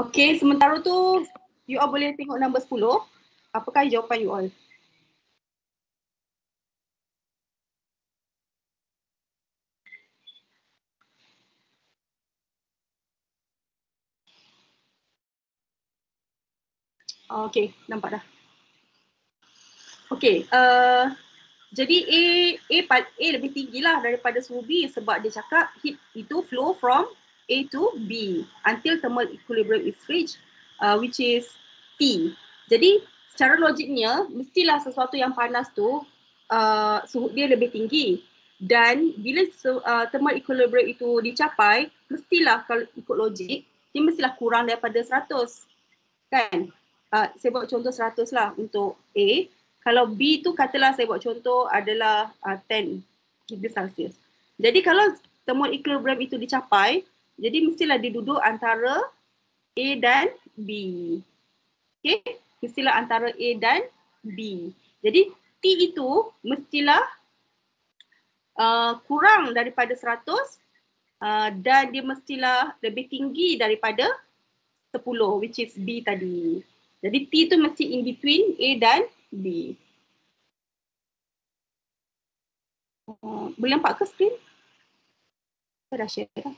Okay, sementara tu you all boleh tengok nombor 10. Apakah jawapan you all? Okay, nampak dah. Okay, jadi A lebih tinggi lah daripada suhu B sebab dia cakap heat itu flow from A to B until thermal equilibrium is reached, which is T. Jadi secara logiknya mestilah sesuatu yang panas tu suhu dia lebih tinggi, dan bila thermal equilibrium itu dicapai, mestilah kalau ikut logik dia mestilah kurang daripada 100, kan? Saya buat contoh 100 lah untuk A. Kalau B tu katalah saya buat contoh adalah 10 degree Celsius. Jadi kalau thermal equilibrium itu dicapai, jadi mestilah dia duduk antara A dan B. Okay, mestilah antara A dan B. Jadi T itu mestilah kurang daripada 100 dan dia mestilah lebih tinggi daripada 10, which is B tadi. Jadi T tu mesti in between A dan B. Boleh nampak ke screen? Saya dah share dah.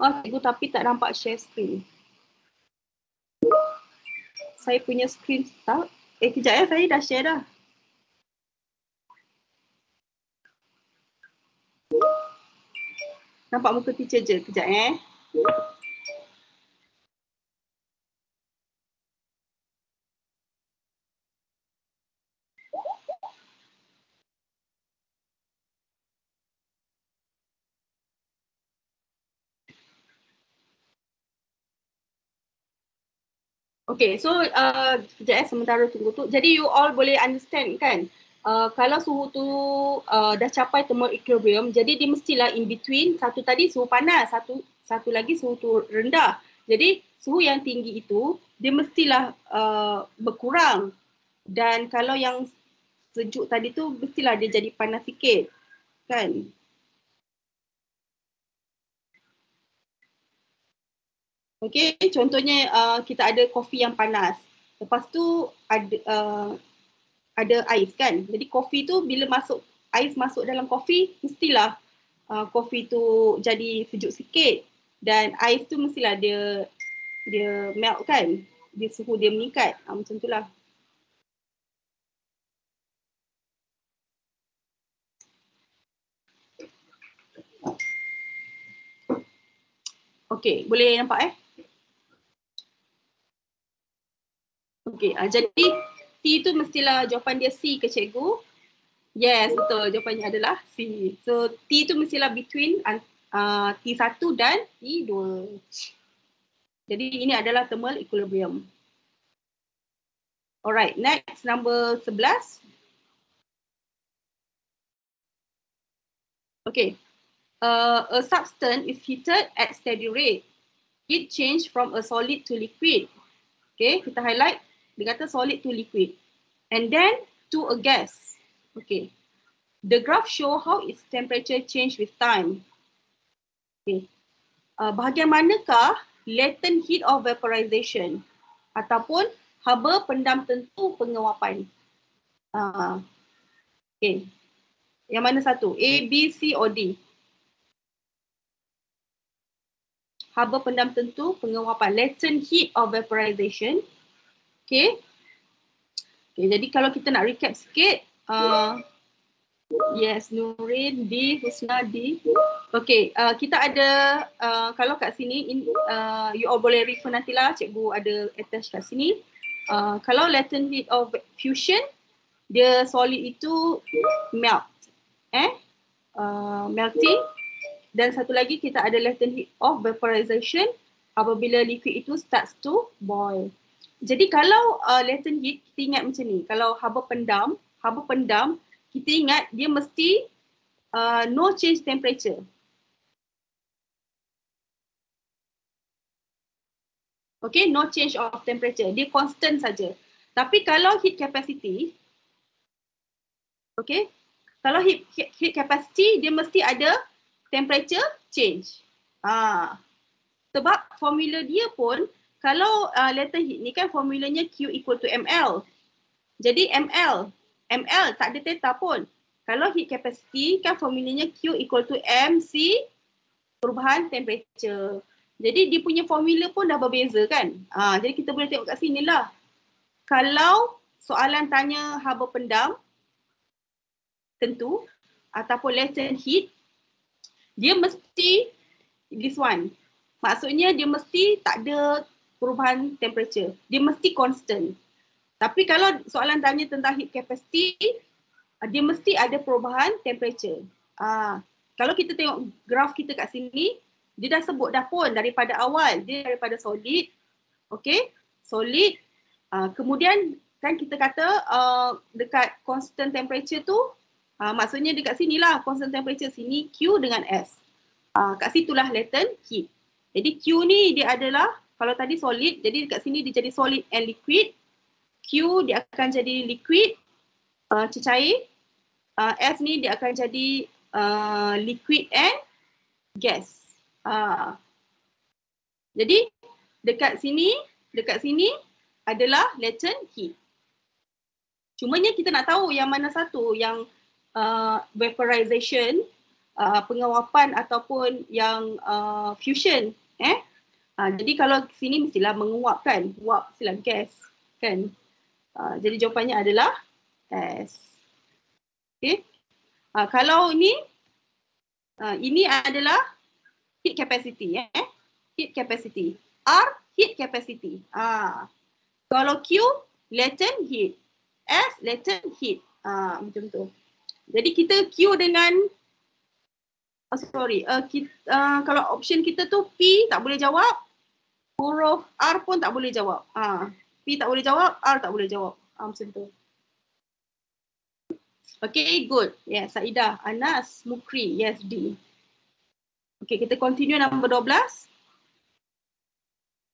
Oh, cikgu tapi tak nampak share screen. Saya punya screen tak. Kejap ya, saya dah share dah. Nampak muka teacher je, kejap Okay, so kejap sementara tunggu tu. Jadi you all boleh understand kan? Kalau suhu tu dah capai thermal equilibrium, jadi dia mestilah in between. Satu tadi suhu panas, satu lagi suhu tu rendah. Jadi suhu yang tinggi itu dia mestilah berkurang, dan kalau yang sejuk tadi tu mestilah dia jadi panas sikit, kan? Okay, contohnya kita ada kopi yang panas. Lepas tu ada ais kan. Jadi kopi tu bila ais masuk dalam kopi, mestilah kopi tu jadi sejuk sikit, dan ais tu mestilah dia melt kan. Dia suhu dia meningkat. Macam itulah. Okay, boleh nampak Okay, jadi T tu mestilah jawapan dia C ke cikgu? Yes, betul. Jawapannya adalah C. So T tu mestilah between T1 dan T2. Jadi ini adalah thermal equilibrium. Alright, next number 11. Okay. A substance is heated at steady rate. It change from a solid to liquid. Okay, kita highlight. Dia kata solid to liquid. And then to a gas. Okay. The graph show how its temperature change with time. Okay. Bahagian manakah latent heat of vaporization ataupun haba pendam tentu penguapan? Okay. Yang mana satu? A, B, C or D? Haba pendam tentu penguapan. Latent heat of vaporization. Okay. Okay, jadi kalau kita nak recap sikit. Yes, Nurin, D, Husna, D. Okay, kita ada, kalau kat sini, you all boleh refer nantilah, cikgu ada attach kat sini. Kalau latent heat of fusion, dia solid itu melt. Melting. Dan satu lagi kita ada latent heat of vaporization apabila liquid itu starts to boil. Jadi kalau latent heat, kita ingat macam ni. Kalau haba pendam, kita ingat dia mesti no change temperature. Okay, no change of temperature. Dia constant saja. Tapi kalau heat capacity, okay, kalau heat capacity dia mesti ada temperature change. Sebab formula dia pun, kalau latent heat ni kan formulanya Q equal to ML. Jadi ML tak ada theta pun. Kalau heat capacity kan formulanya Q equal to MC perubahan temperature. Jadi dia punya formula pun dah berbeza kan. Jadi kita boleh tengok kat sini lah. Kalau soalan tanya haba pendam tentu ataupun latent heat, dia mesti this one. Maksudnya dia mesti tak ada perubahan temperature. Dia mesti constant. Tapi kalau soalan tanya tentang heat capacity, dia mesti ada perubahan temperature. Kalau kita tengok graf kita kat sini, dia dah sebut dah pun daripada awal. Dia daripada solid, okay, solid. Kemudian kan kita kata dekat constant temperature tu, maksudnya dekat sinilah constant temperature sini Q dengan S. Kat situlah latent heat. Jadi Q ni dia adalah, kalau tadi solid, jadi dekat sini dia jadi solid and liquid. Q dia akan jadi liquid, cecair. S ni dia akan jadi liquid and gas. Jadi dekat sini adalah latent heat. Cumanya kita nak tahu yang mana satu yang vaporization, pengawapan ataupun yang fusion. Jadi kalau sini mestilah menguap kan, uap mestilah gas kan. Jadi jawapannya adalah S. Okay. Kalau ini adalah heat capacity. Heat capacity. R, heat capacity. Kalau Q, latent heat. S, latent heat. Macam tu. Jadi kita Q dengan, kalau option kita tu P tak boleh jawab, huruf R pun tak boleh jawab. P tak boleh jawab, R tak boleh jawab. Macam tu. Okay, good. Yes, Saidah, Anas, Mukri, yes, D. Okay, kita continue number 12.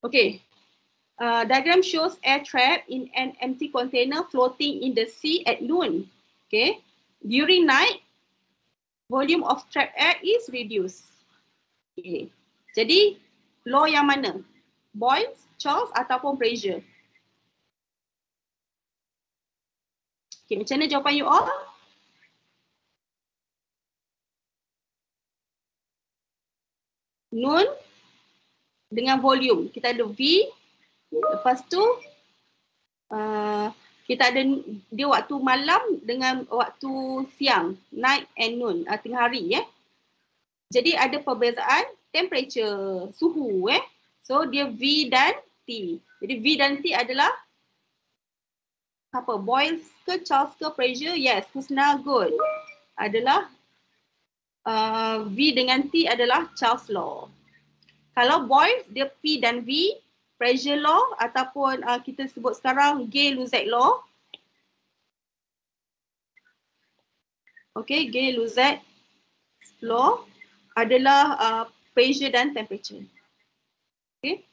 Okay. Diagram shows air trap in an empty container floating in the sea at noon. Okay. During night, volume of trapped air is reduced. Okay. Jadi, law yang mana? Boyle's, Charles ataupun pressure? Okay, macam mana jawapan you all? Noon dengan volume. Kita ada V. Lepas tu, kita ada dia waktu malam dengan waktu siang. Night and noon. Tengah hari. Jadi ada perbezaan temperature, suhu. So dia V dan T. Jadi V dan T adalah apa? Boyle's ke Charles ke pressure? Yes, Husna, good. Adalah V dengan T adalah Charles law. Kalau Boyle's dia P dan V, pressure law ataupun kita sebut sekarang Gay-Lussac law. Okay, Gay-Lussac law adalah pressure dan temperature. Okay.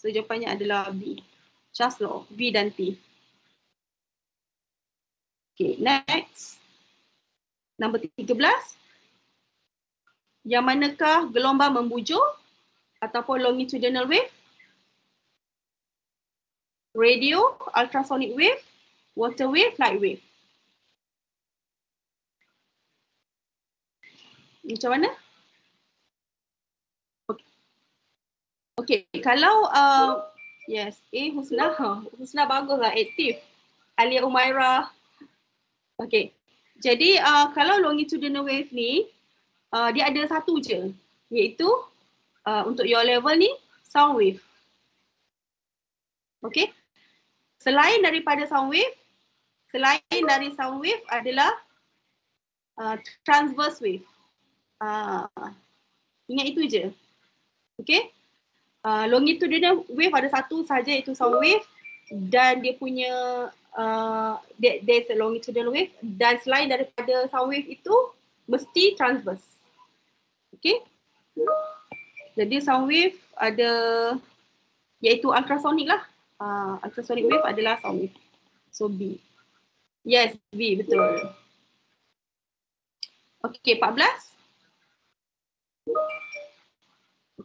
So jawapannya adalah B. Charles law, V dan T. Okay, next. Nombor 13. Yang manakah gelombang membujur ataupun longitudinal wave? Radio, ultrasonic wave, water wave, light wave. Macam mana? Okay, kalau yes, Husna baguslah, aktif. Alia Umaira. Okay, jadi kalau longitudinal wave ni, dia ada satu je, iaitu untuk your level ni, sound wave. Okay, selain daripada sound wave, dari sound wave adalah transverse wave. Ingat itu je. Okay, longitudinal wave ada satu saja, iaitu sound wave, dan dia punya there's a longitudinal wave, dan selain daripada sound wave itu mesti transverse. Okay, jadi sound wave ada iaitu ultrasonic lah. Ultrasonic wave adalah sound wave. So B. Yes, B, betul. Okay, 14.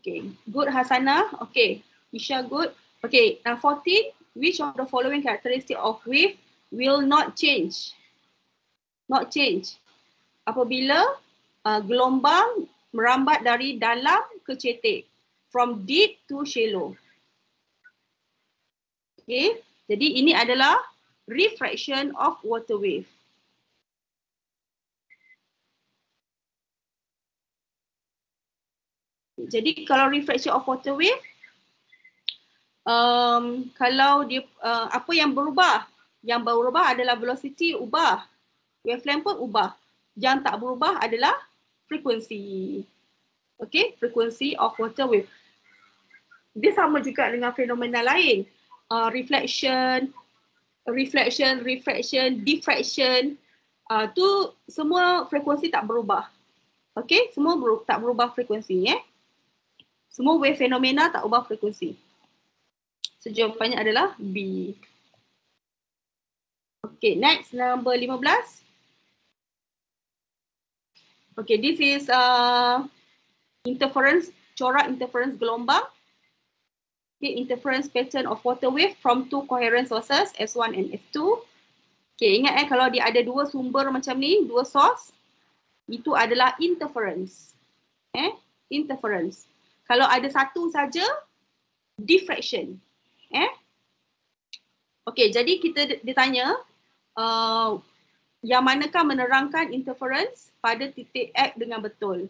Okay, good Hasana. Okay, Isha good. Okay, now 14, which of the following characteristic of wave will not change? Not change. Apabila gelombang merambat dari dalam ke cetek. From deep to shallow. Okay, jadi ini adalah refraction of water wave. Jadi kalau refraction of water wave, kalau dia apa yang berubah? Yang berubah adalah velocity ubah, wavelength pun ubah. Yang tak berubah adalah frekuensi. Okay, frekuensi of water wave. Dia sama juga dengan fenomena lain. Reflection, diffraction, tu semua frekuensi tak berubah. Okay, semua tak berubah frekuensi. Semua wave fenomena tak ubah frekuensi. So jawapannya adalah B. Okay, next number 15. Okay, this is interference, corak interference gelombang. Okay, interference pattern of water wave from two coherent sources, S1 and S2. Okay, ingat kalau dia ada dua sumber macam ni, dua source, itu adalah interference. Interference. Kalau ada satu saja, diffraction. Okay, jadi kita ditanya, yang manakah menerangkan interference pada titik X dengan betul?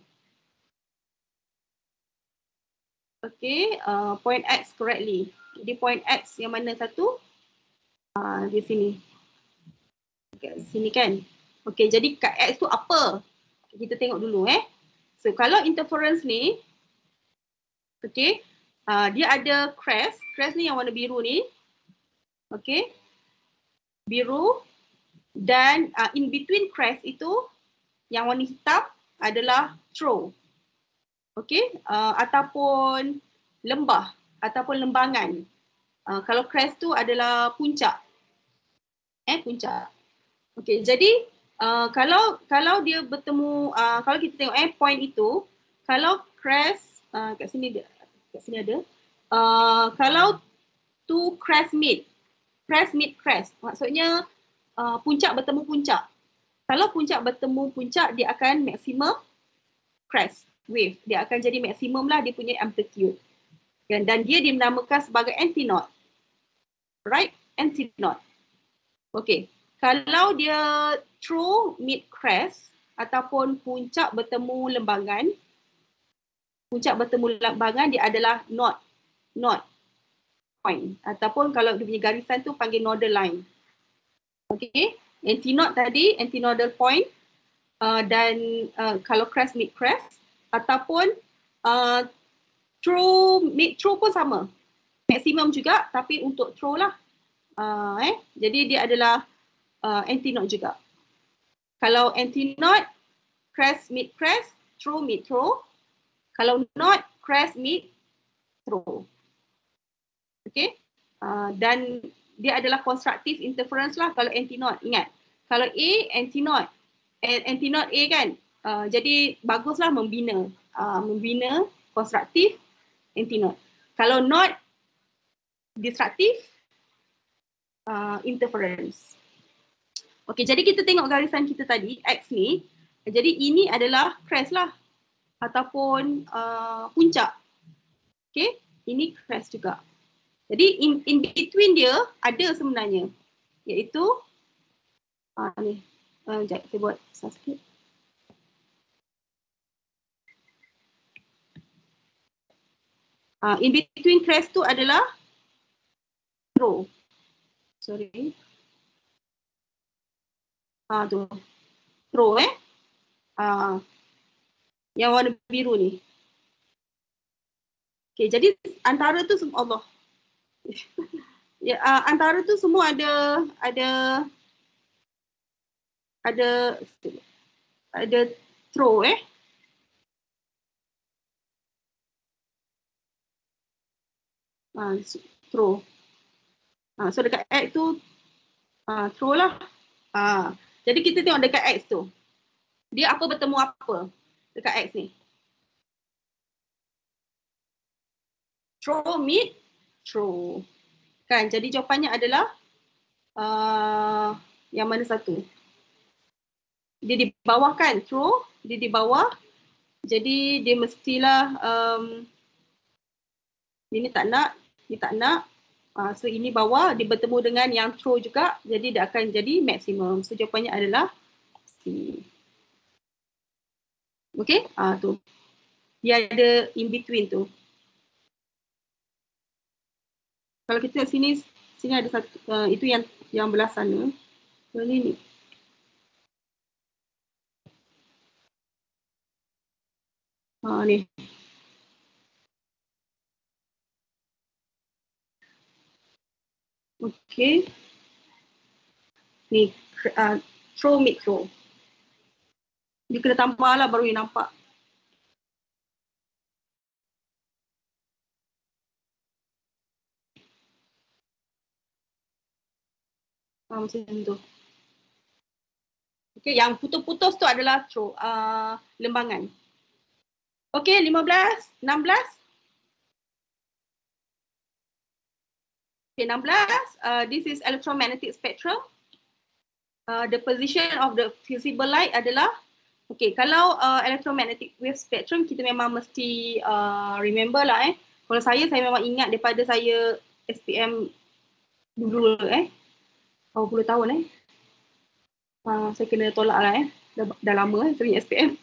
Okay, point X correctly. Jadi point X yang mana satu? Di sini. Kat sini kan? Okay, jadi kat X tu apa? Kita tengok dulu So kalau interference ni, okay, dia ada crest. Crest ni yang warna biru ni. Okay. Biru. Dan in between crest itu, yang warna hitam adalah throw. Okay, ataupun lembah ataupun lembangan. Kalau crest tu adalah puncak. Puncak. Okay, jadi kalau dia bertemu, kalau kita tengok point itu, kalau crest, kat sini ada, kalau two crest meet crest, maksudnya puncak bertemu puncak. Kalau puncak bertemu puncak, dia akan maksimum crest wave. Dia akan jadi maksimum lah dia punya amplitude. Dan dia dinamakan sebagai antinode. Right? Antinode. Okay. Kalau dia true mid crest ataupun puncak bertemu lembangan, dia adalah node point. Ataupun kalau dia punya garisan tu panggil nodal line. Okay. Antinode tadi, antinodal point. Dan kalau crest mid crest ataupun true pun sama, maksimum juga tapi untuk true lah. Jadi dia adalah antinode juga. Kalau antinode, crest mid crest, true mid true. Kalau not, crest mid true. Okay. Dan dia adalah constructive interference lah kalau antinode. Ingat, kalau A antinode A kan, jadi baguslah membina konstruktif antinode. Kalau not destruktif, interference. Okey, jadi kita tengok garisan kita tadi X ni. Jadi ini adalah crest lah ataupun puncak. Okey, ini crest juga. Jadi in between dia ada sebenarnya, iaitu ni. Sekejap, saya buat sikit. In between crest tu adalah throw. Sorry. Tu. Throw yang warna biru ni. Okay, jadi antara tu semua Allah. Ya, antara tu semua ada throw throw. So dekat X tu throw lah. Jadi kita tengok dekat X tu. Dia apa bertemu apa dekat X ni? Throw, meet, throw. Kan, jadi jawapannya adalah yang mana satu? Dia di bawah kan, throw, dia di bawah. Jadi dia mestilah ini tak nak, dia tak nak. So ini bawah, dia bertemu dengan yang throw juga, jadi dia akan jadi maksimum. So jawapannya adalah C. Okay, tu. Dia ada in between tu. Kalau kita sini ada satu, itu yang belah sana. Ini ni. Ni. Okay. Ni, throw, meet, throw. Dia kena tambah lah baru dia nampak. Macam tu. Okay, yang putus-putus tu adalah throw, lembangan. Okay, 15, 16. Okay, 16. This is electromagnetic spectrum. The position of the visible light adalah, okay, kalau electromagnetic wave spectrum kita memang mesti remember lah Kalau saya memang ingat daripada saya SPM dulu berapa puluh tahun saya kena tolak lah dah lama sering SPM.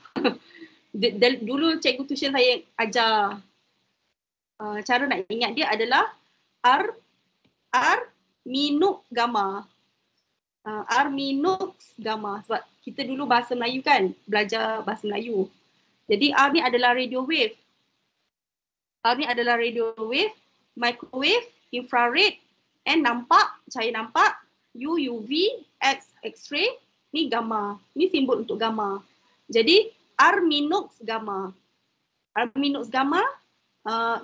Dulu cikgu tuition saya ajar cara nak ingat dia adalah R minus gamma. R minus gamma. Sebab kita dulu bahasa Melayu kan, belajar bahasa Melayu. Jadi R ni adalah radio wave. R ni adalah radio wave, microwave, infrared, N nampak, cahaya nampak, U, UV, X, X-ray, ni gamma. Ni simbol untuk gamma. Jadi R minus gamma. R minus gamma,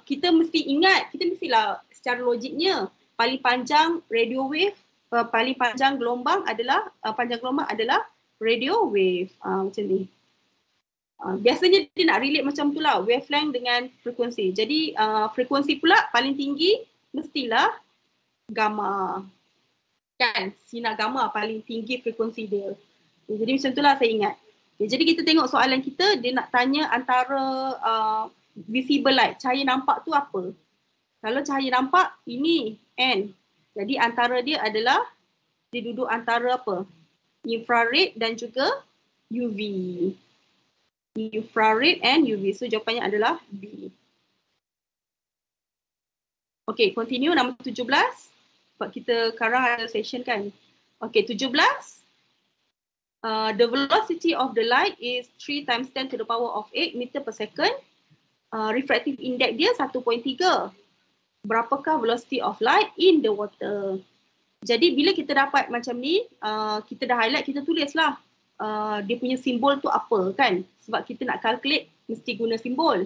kita mesti ingat, kita mestilah secara logiknya paling panjang radio wave, paling panjang gelombang adalah radio wave. Macam ni. Biasanya dia nak relate macam tu lah, wavelength dengan frekuensi. Jadi frekuensi pula paling tinggi mestilah gamma. Kan, sinar gamma paling tinggi frekuensi dia. Jadi macam tu lah saya ingat. Jadi kita tengok soalan kita, dia nak tanya antara visible light, cahaya nampak tu apa? Kalau cahaya nampak, ini N. Jadi antara dia adalah, dia duduk antara apa? Infrared dan juga UV. Infrared and UV. So jawapannya adalah B. Okay, continue nombor 17. Sebab kita sekarang ada session kan. Okay, 17. The velocity of the light is 3 times 10 to the power of 8 meter per second. Refractive index dia 1.3. Berapakah velocity of light in the water? Jadi bila kita dapat macam ni, kita dah highlight, kita tulislah dia punya simbol tu apa kan? Sebab kita nak calculate mesti guna simbol.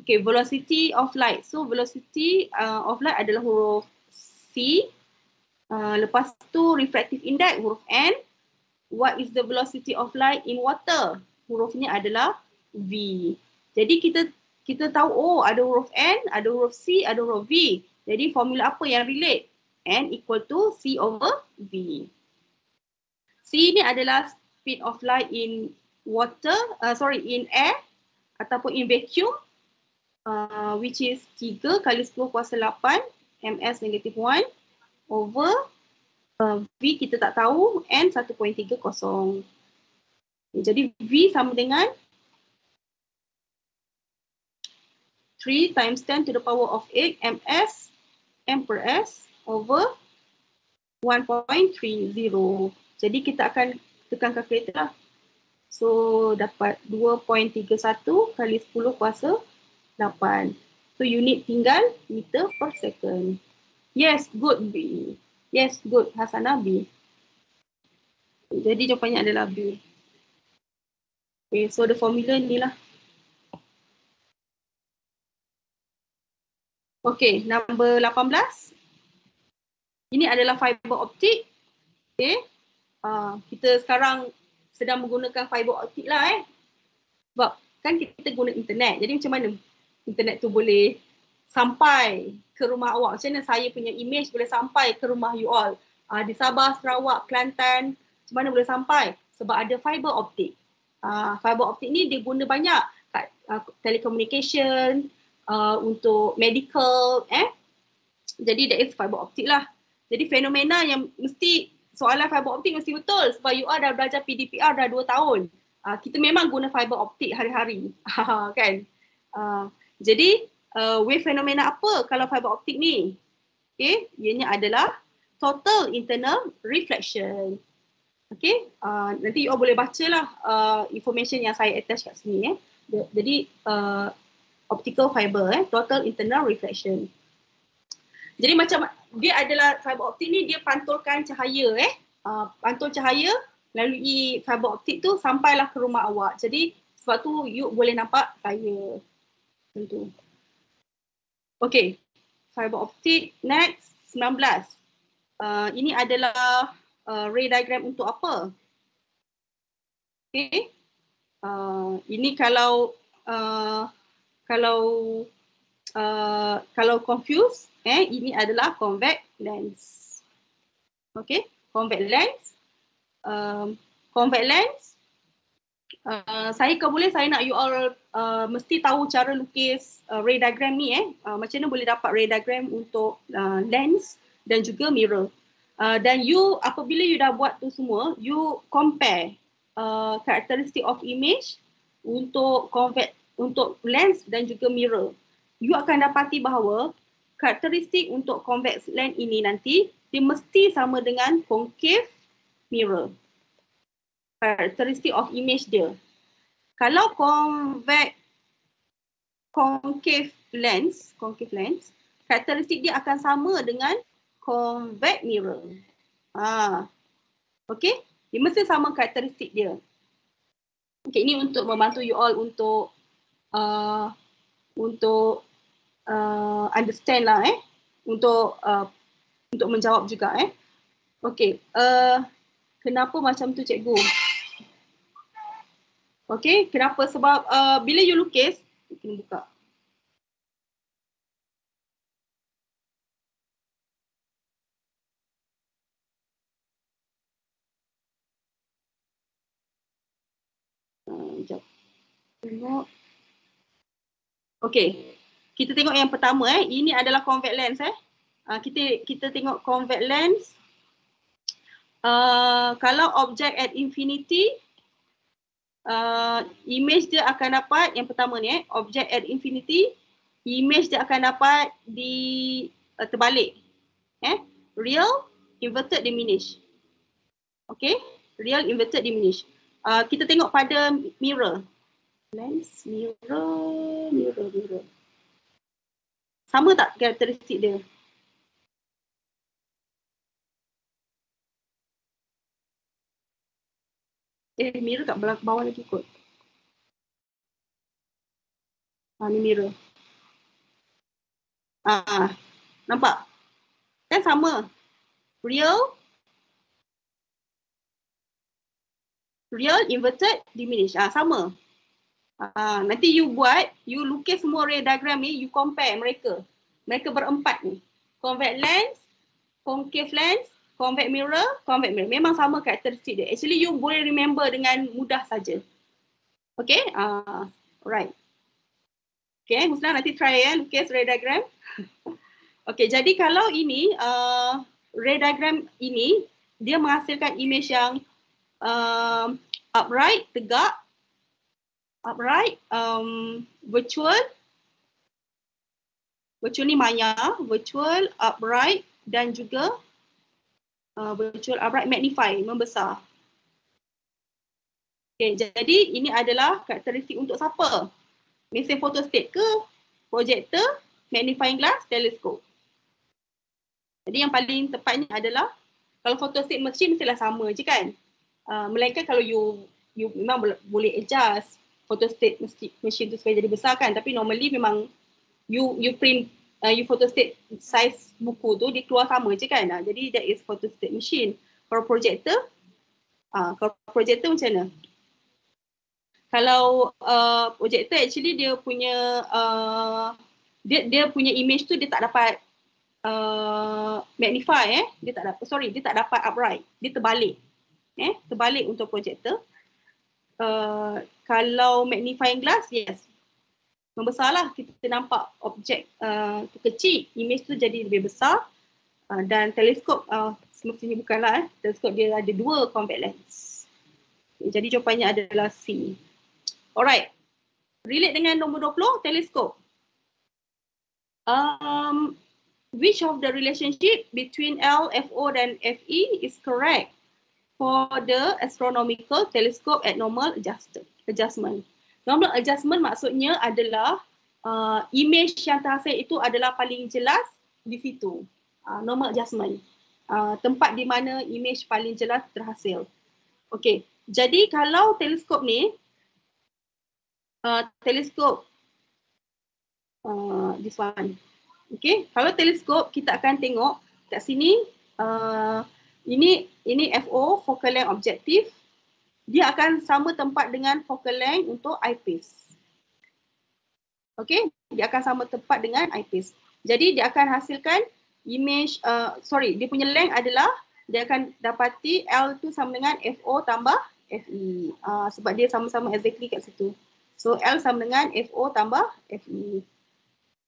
Okay, velocity of light. So velocity of light adalah huruf C. Lepas tu refractive index huruf N. What is the velocity of light in water? Hurufnya adalah V. Jadi kita tahu ada huruf N, ada huruf C, ada huruf V. Jadi formula apa yang relate? N equal to C over V. C ni adalah speed of light in water, in air ataupun in vacuum, which is 3 kali 10 kuasa 8 ms negative 1 over V kita tak tahu, N 1.30. Jadi V sama dengan 3 times 10 to the power of 8 ms m per s over 1.30. Jadi kita akan tekan kalkulator lah. So dapat 2.31 kali 10 kuasa 8. So unit tinggal meter per second. Yes, good B. Yes, good Hasanah B. Jadi jawapannya adalah B. Okay, so the formula ni lah. Okay, number 18. Ini adalah fiber optik. Okay. Kita sekarang sedang menggunakan fiber optik lah Sebab kan kita guna internet. Jadi macam mana internet tu boleh sampai ke rumah awak. Macam mana saya punya image boleh sampai ke rumah you all. Di Sabah, Sarawak, Kelantan, macam mana boleh sampai? Sebab ada fiber optik. Fiber optik ni dia guna banyak kat telecommunication, untuk medical, jadi that is fiber optik lah. Jadi fenomena yang mesti soalan fiber optik mesti betul sebab you all dah belajar PDPR dah 2 tahun. Kita memang guna fiber optik hari-hari. Kan? Jadi wave fenomena apa kalau fiber optik ni? Okay, ianya adalah total internal reflection. Okay, nanti you all boleh bacalah information yang saya attach kat sini. Jadi optical fiber, total internal reflection. Jadi macam dia adalah fiber optik ni dia pantulkan cahaya, pantul cahaya melalui fiber optik tu sampailah ke rumah awak. Jadi sebab tu you boleh nampak saya. Tentu. Okay, fiber optik next 19. Ini adalah ray diagram untuk apa? Okay. Ini kalau confused, ini adalah convex lens. Okay, convex lens. Convex lens. Saya kalau boleh saya nak you all mesti tahu cara lukis ray diagram ni. Macam mana boleh dapat ray diagram untuk lens dan juga mirror. Dan you apabila you dah buat tu semua, you compare characteristic of image untuk convex, untuk lens dan juga mirror. You akan dapati bahawa karakteristik untuk convex lens ini nanti dia mesti sama dengan concave mirror. Karakteristik of image dia. Kalau concave lens, karakteristik dia akan sama dengan convex mirror. Okay, dia mesti sama karakteristik dia. Okay, ini untuk membantu you all untuk understand lah, untuk menjawab juga. Okay, kenapa macam tu cikgu? Okay, kenapa? Sebab bila you lukis, kena buka. Sekejap. Tengok. Okay, kita tengok yang pertama. Ini adalah convex lens. Kita tengok convex lens. Kalau object at infinity, image dia akan dapat yang pertama ni, object at infinity, image dia akan dapat di terbalik. Real, inverted, diminish. Okay, real, inverted, diminish. Kita tengok pada mirror. Lens, mirror. Sama tak karakteristik dia? Mirror kat bawah lagi kot. Ni mirror. Nampak? Kan sama. Real, inverted, diminish. Sama. Nanti you lukis semua ray diagram ni, you compare mereka. Mereka berempat ni. Convex lens, concave lens, convex mirror. Memang sama karakteristik dia. Actually you boleh remember dengan mudah saja. Okay? Alright. Okay, Husna nanti try lukis ray diagram. Okay, jadi kalau ini, ray diagram ini, dia menghasilkan image yang upright, tegak, upright, virtual ni maya, virtual, upright dan juga virtual, upright, magnify, membesar. Okay, jadi ini adalah karakteristik untuk siapa? Mesin photostat ke, projector, magnifying glass, teleskop. Jadi yang paling tepatnya adalah kalau photostat machine mestilah sama je kan. Melainkan kalau you memang boleh adjust photostat machine tu supaya jadi besar kan, tapi normally memang you print you photostat size buku tu dia keluar sama je kan. Jadi that is photostat machine. Kalau projector macam mana? Kalau projector actually dia punya dia punya image tu dia tak dapat magnify, dia tak dapat, dia tak dapat upright, dia terbalik, terbalik untuk projector. Kalau magnifying glass, yes, membesarlah, kita nampak objek kecil, image tu jadi lebih besar. Dan teleskop semestinya bukanlah, teleskop dia ada 2 convex lens. Jadi jawapannya adalah C. Alright, relate dengan nombor 20, teleskop. Which of the relationship between L, FO dan FE is correct for the astronomical telescope at normal adjustment? Normal adjustment maksudnya adalah image yang terhasil itu adalah paling jelas di situ. Normal adjustment, tempat di mana image paling jelas terhasil. Okey, jadi kalau teleskop ni, teleskop this one. Okey, kalau teleskop kita akan tengok kat sini, ini FO, focal length objektif. Dia akan sama tempat dengan focal length untuk eyepiece. Okey, dia akan sama tempat dengan eyepiece. Jadi dia akan hasilkan image, dia punya length adalah, dia akan dapati L tu sama dengan FO tambah FE. Sebab dia sama-sama exactly kat situ. So L sama dengan FO tambah FE.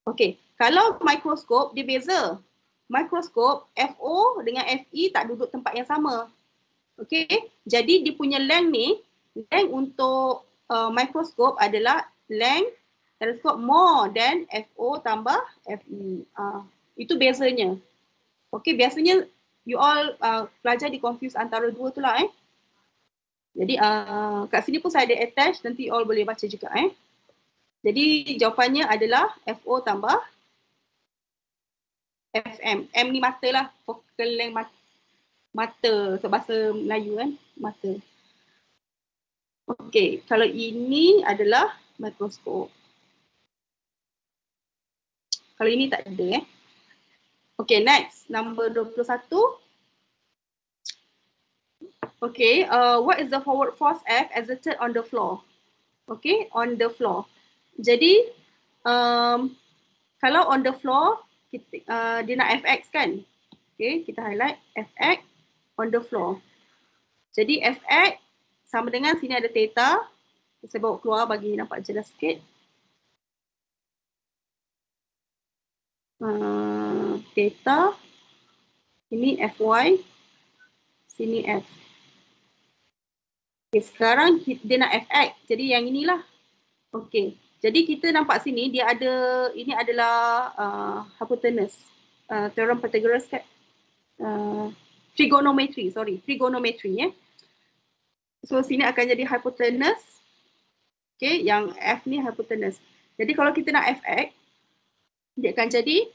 Okey, kalau mikroskop dia beza. Mikroskop FO dengan FE tak duduk tempat yang sama. Okey, jadi dia punya length ni, length untuk mikroskop adalah length teleskop more than FO tambah FE. Itu bezanya. Okey, biasanya you all pelajar di confuse antara dua tu lah. Jadi kat sini pun saya ada attach, nanti all boleh baca juga. Jadi jawapannya adalah FO tambah FM. M ni mata lah, focal length mata, so bahasa Melayu kan, mata. Okey, kalau ini adalah mikroskop. Kalau ini tak ada. Okay, next, number 21. Okay, what is the forward force F exerted on the floor? Okay, on the floor. Jadi, kalau on the floor, dia nak Fx kan? Okay, kita highlight Fx on the floor. Jadi, Fx sama dengan sini ada theta. Saya bawa keluar bagi nampak jelas sikit. Theta, ini Fy, sini F. Okay, sekarang dia nak Fx, jadi yang inilah. Okay, jadi kita nampak sini dia ada, ini adalah hypotenuse, theorem Pythagoras kan, trigonometry. So sini akan jadi hypotenuse. Okay, yang F ni hypotenuse. Jadi kalau kita nak Fx, dia akan jadi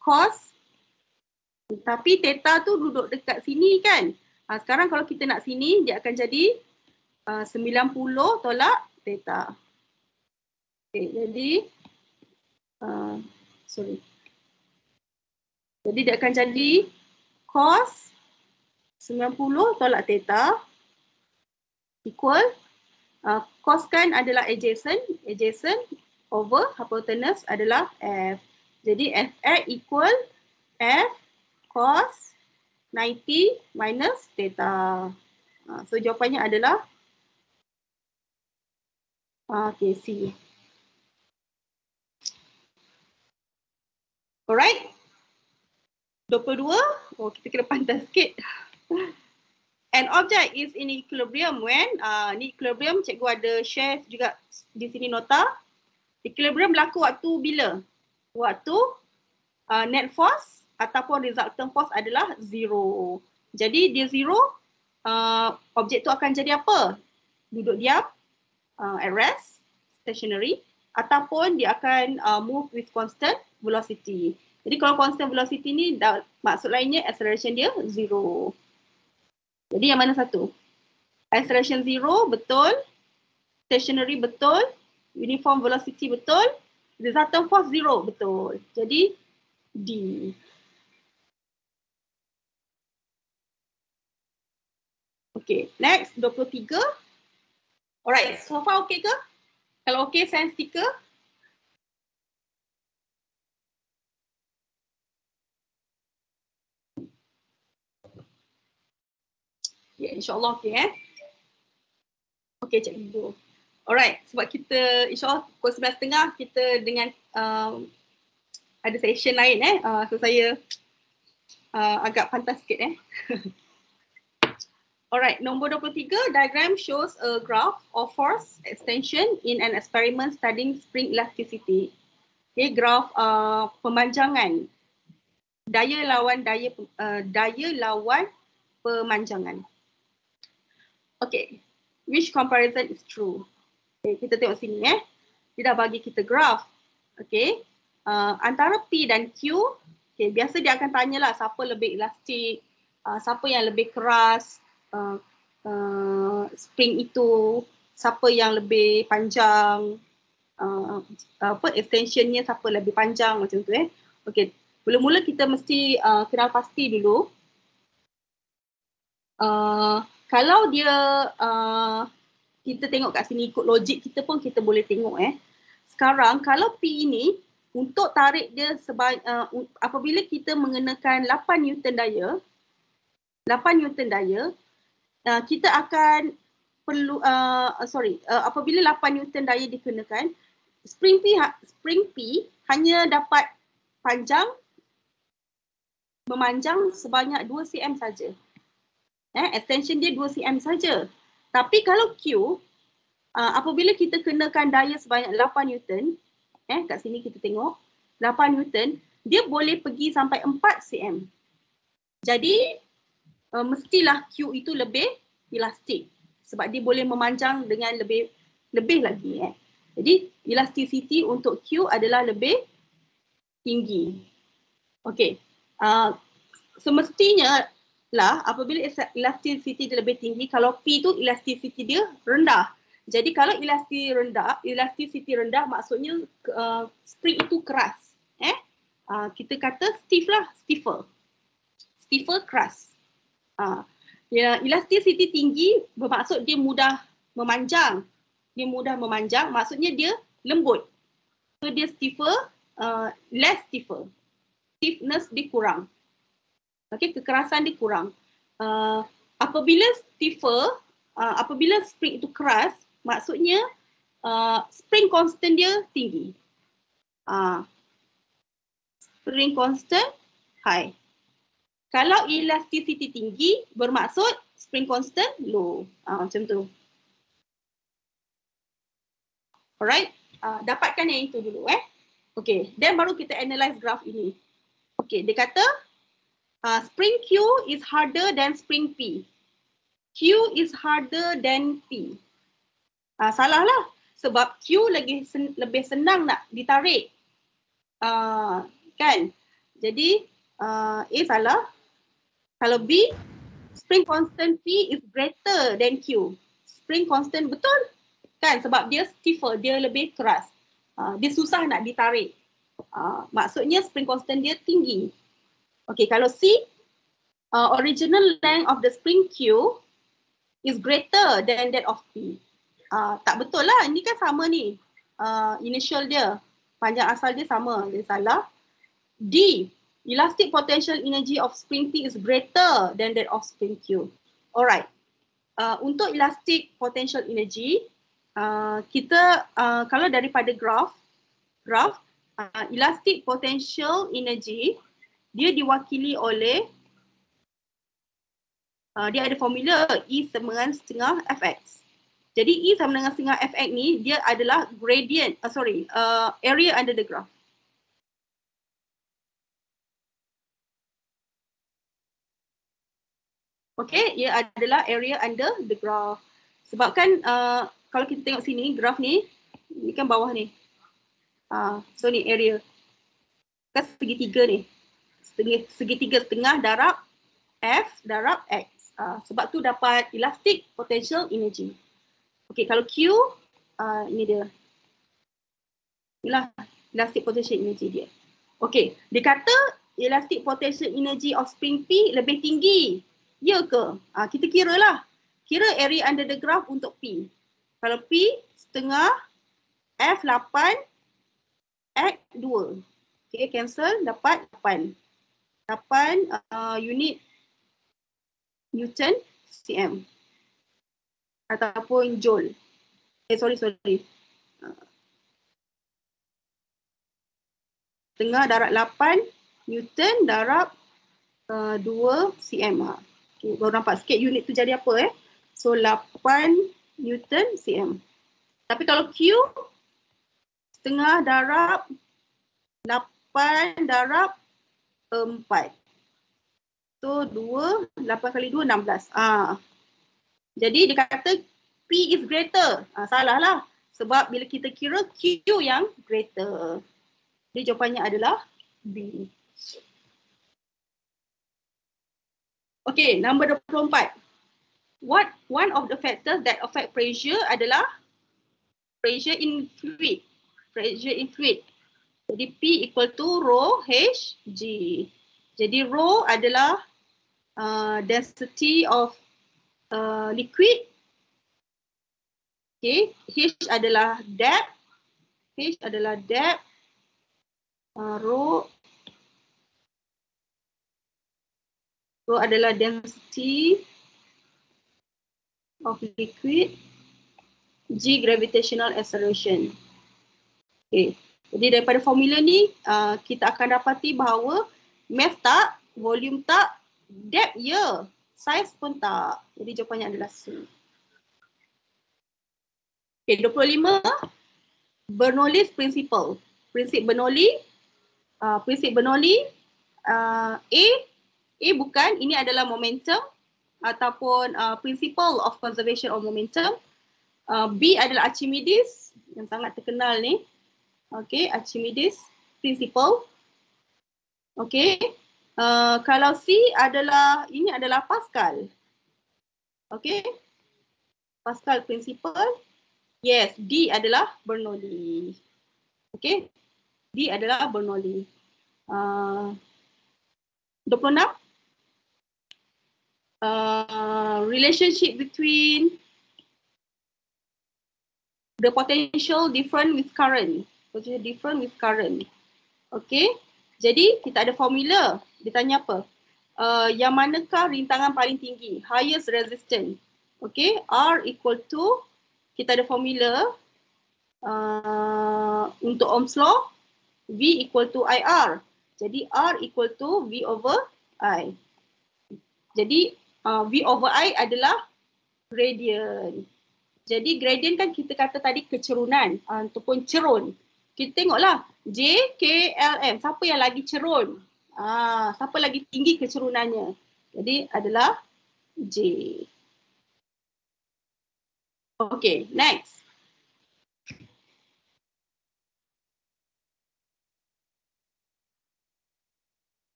cos, tapi theta tu duduk dekat sini kan. Sekarang kalau kita nak sini, dia akan jadi 90 tolak theta. Okay, jadi jadi dia akan jadi cos 90 tolak theta equal, cos kan adalah adjacent over hypotenuse adalah F. Jadi Fx equal F cos 90 minus theta. So jawapannya adalah okay, C. Alright. 22. Oh, kita kena pantas sikit. An object is in equilibrium when, ni equilibrium cikgu ada share juga di sini nota. Equilibrium berlaku waktu bila? Waktu net force ataupun resultant force adalah 0. Jadi dia 0, objek tu akan jadi apa? Duduk diam, at rest, stationary, ataupun dia akan move with constant velocity. Jadi kalau constant velocity ni, maksud lainnya acceleration dia 0. Jadi yang mana satu? Acceleration 0 betul, stationary betul, uniform velocity betul, resultant force 0 betul. Jadi D. Okay, next 23. Alright, so far okay ke? Kalau okay, send sticker. Ya, insyaAllah okey Okey, cikgu. Alright, sebab kita insyaAllah pukul 11.30 kita dengan ada session lain so saya agak pantas sikit Alright, nombor 23, diagram shows a graph of force extension in an experiment studying spring elasticity. Okay, graph pemanjangan. Daya lawan pemanjangan. Okay, which comparison is true? Okay, kita tengok sini Dia dah bagi kita graph. Okay, antara P dan Q, okay, biasa dia akan tanyalah siapa lebih elastik, siapa yang lebih keras, spring itu, siapa yang lebih panjang, extensionnya siapa lebih panjang macam tu Okey, mula-mula kita mesti kenal pasti dulu. Kalau dia kita tengok kat sini ikut logik kita pun kita boleh tengok Sekarang kalau P ini untuk tarik dia apabila kita mengenakan 8 Newton daya, kita akan perlu apabila 8 Newton daya dikenakan, spring P hanya dapat memanjang sebanyak 2 cm saja. Extension dia 2 cm saja. Tapi kalau Q, apabila kita kenakan daya sebanyak 8 Newton, kat sini kita tengok 8 Newton, dia boleh pergi sampai 4 cm. Jadi mestilah Q itu lebih elastik sebab dia boleh memanjang dengan lebih lagi Jadi elasticity untuk Q adalah lebih tinggi. Okey. Semestinya lah apabila elasticity dia lebih tinggi, kalau P tu elasticity dia rendah. Jadi kalau elasticity rendah maksudnya spring itu keras. Kita kata stiffer keras. Elasticity tinggi bermaksud dia mudah memanjang. Maksudnya dia lembut. So dia less stiffer. Stiffness dia kurang. Okay, kekerasan dia kurang. Apabila spring itu keras, maksudnya spring constant dia tinggi. Spring constant high. Kalau elasticity tinggi, bermaksud spring constant low. Macam tu. Alright, dapatkan yang itu dulu Okay, then baru kita analyse graph ini. Okay, dia kata spring Q is harder than spring P. Q is harder than P. Salah lah. Sebab Q lebih senang nak ditarik. Kan? Jadi, A salah. Kalau B, spring constant P is greater than Q. Spring constant betul? Kan? Sebab dia stiffer, dia lebih keras. Dia susah nak ditarik. Maksudnya spring constant dia tinggi. Okay, kalau C, original length of the spring Q is greater than that of P. Tak betul lah, ini kan sama ni. Initial dia, panjang asal dia sama, dia salah. D, elastic potential energy of spring P is greater than that of spring Q. Alright, untuk elastic potential energy, kita kalau daripada graph, elastic potential energy, dia diwakili oleh, dia ada formula E sama dengan setengah Fx. Jadi E sama dengan setengah Fx ni, dia adalah gradient, area under the graph. Okay, ia adalah area under the graph. Sebab kan kalau kita tengok sini, graph ni kan bawah ni. So ni area. Kan segitiga ni. Segitiga setengah darab F darab X. Sebab tu dapat elastic potential energy. Okay, kalau Q, ini dia. Inilah elastic potential energy dia. Okay, dia kata elastic potential energy of spring P lebih tinggi. Ya ke? Kita kira lah. Kira area under the graph untuk P. Kalau P setengah F 8 X 2. Okay, cancel dapat 8. 8 unit Newton. cm ataupun joule. Sorry. Tengah darab 8 Newton darab 2 cm. Okay, baru nampak sikit unit tu jadi apa So 8 Newton cm. Tapi kalau Q setengah darab 8 darab 4. So 8 kali 2, 16. Jadi dia kata P is greater. Salah lah. Sebab bila kita kira Q yang greater. Jadi jawapannya adalah B. Okay, nombor 24. One of the factors that affect pressure adalah pressure in fluid. Pressure in fluid. Jadi P equal to rho H G. Jadi rho adalah density of liquid. Okay, H adalah depth. Rho adalah density of liquid. G gravitational acceleration. Okay. Jadi daripada formula ni kita akan dapati bahawa mass tak, volume tak, depth ya, size pun tak. Jadi jawapannya adalah C. Okay, 25. Bernoulli's principle. Prinsip Bernoulli. A bukan, ini adalah momentum ataupun principle of conservation of momentum. B adalah Archimedes yang sangat terkenal ni. Okay, Archimedes principle. Okay, kalau C adalah, ini adalah Pascal. Okay, Pascal principle. Yes, D adalah Bernoulli. Okay, D adalah Bernoulli. 26. Relationship between the potential different with current. Okay, jadi kita ada formula. Dia tanya apa? Yang manakah rintangan paling tinggi? Highest resistance. Okay, R equal to, kita ada formula untuk Ohm's law, V equal to IR. Jadi R equal to V over I. Jadi V over I adalah gradient. Jadi gradient kan kita kata tadi kecerunan ataupun cerun. Kita tengoklah J, K, L, M. Siapa yang lagi cerun? Siapa lagi tinggi kecerunannya? Jadi adalah J. Okay, next.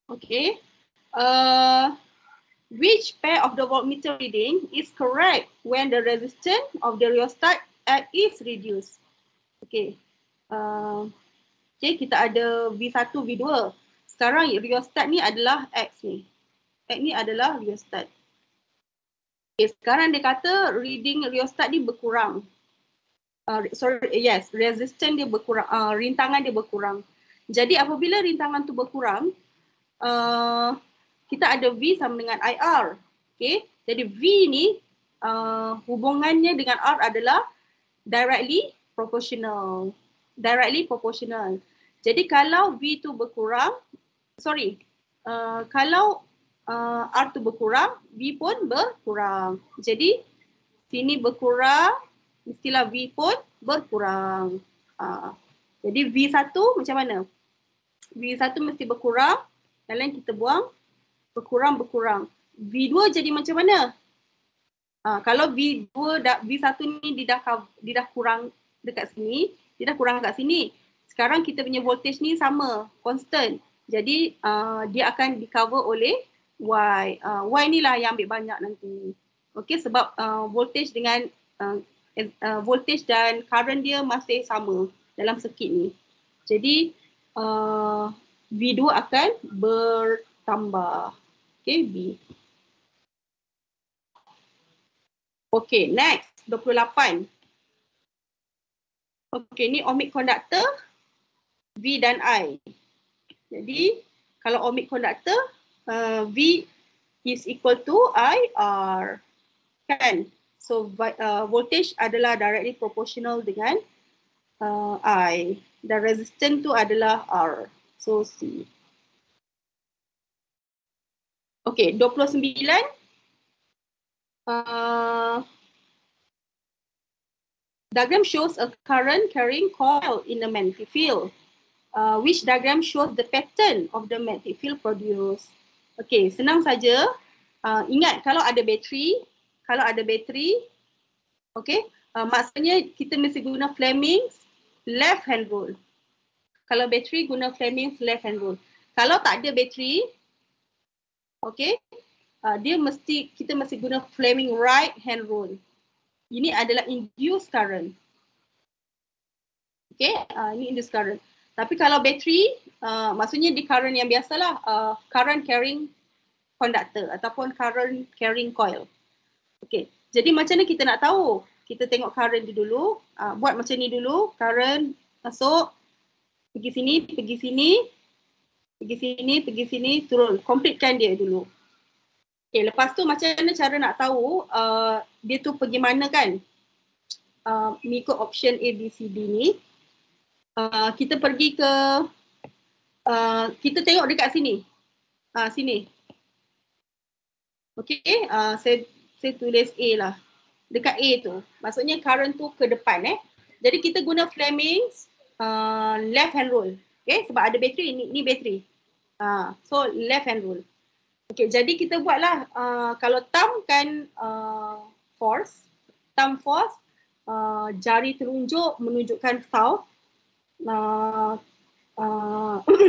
Okay. Which pair of the voltmeter reading is correct when the resistance of the rheostat is reduced? Okay. Okay, kita ada V1, V2. Sekarang rheostat ni adalah X ni. X ni adalah rheostat. Okay, sekarang dia kata reading rheostat ni berkurang. Resistance dia berkurang, rintangan dia berkurang. Jadi apabila rintangan tu berkurang, kita ada V sama dengan IR. Okay, jadi V ni hubungannya dengan R adalah directly proportional. Jadi kalau V tu berkurang, kalau R tu berkurang, V pun berkurang. Jadi sini berkurang, mestilah V pun berkurang. Jadi V1 macam mana? V1 mesti berkurang, yang lain kita buang, berkurang. V2 jadi macam mana? Kalau V1 ni dia dah kurang dekat sini, dia dah kurang kat sini. Sekarang kita punya voltage ni sama, constant. Jadi dia akan di-cover oleh Y. Y ni lah yang ambil banyak nanti. Okay, sebab voltage dengan voltage dan current dia masih sama dalam circuit ni. Jadi V2 akan bertambah. Okay, B. Okay, next, 28. Okay, ni ohmic conductor, V dan I. Jadi kalau ohmic conductor, V is equal to IR, kan? So voltage adalah directly proportional dengan I, dan resistance tu adalah R. So C. Okay, 29. Diagram shows a current carrying coil in a magnetic field. Which diagram shows the pattern of the magnetic field produced? Okay, senang saja. Ingat kalau ada bateri, okay, maksudnya kita mesti guna Fleming's left hand rule. Kalau bateri guna Fleming's left hand rule. Kalau tak ada bateri, okay, kita mesti guna Fleming right hand rule. Ini adalah induced current. Okay, ini induced current. Tapi kalau bateri, maksudnya di current yang biasalah, current carrying conductor ataupun current carrying coil. Okay, jadi macam mana kita nak tahu? Kita tengok current dulu, buat macam ni dulu, current masuk, pergi sini, pergi sini, pergi sini, pergi sini, turun. Completekan dia dulu. Okay, lepas tu macam mana cara nak tahu dia tu pergi mana kan? Mengikut option A, B, C, D ni. Kita pergi ke, kita tengok dekat sini. Sini. Okay, saya tulis A lah. Dekat A tu. Maksudnya current tu ke depan Jadi kita guna Fleming's left hand rule. Okay, sebab ada bateri, ni bateri. So left hand rule. Okay, jadi kita buatlah, kalau thumb kan force, jari telunjuk menunjukkan south,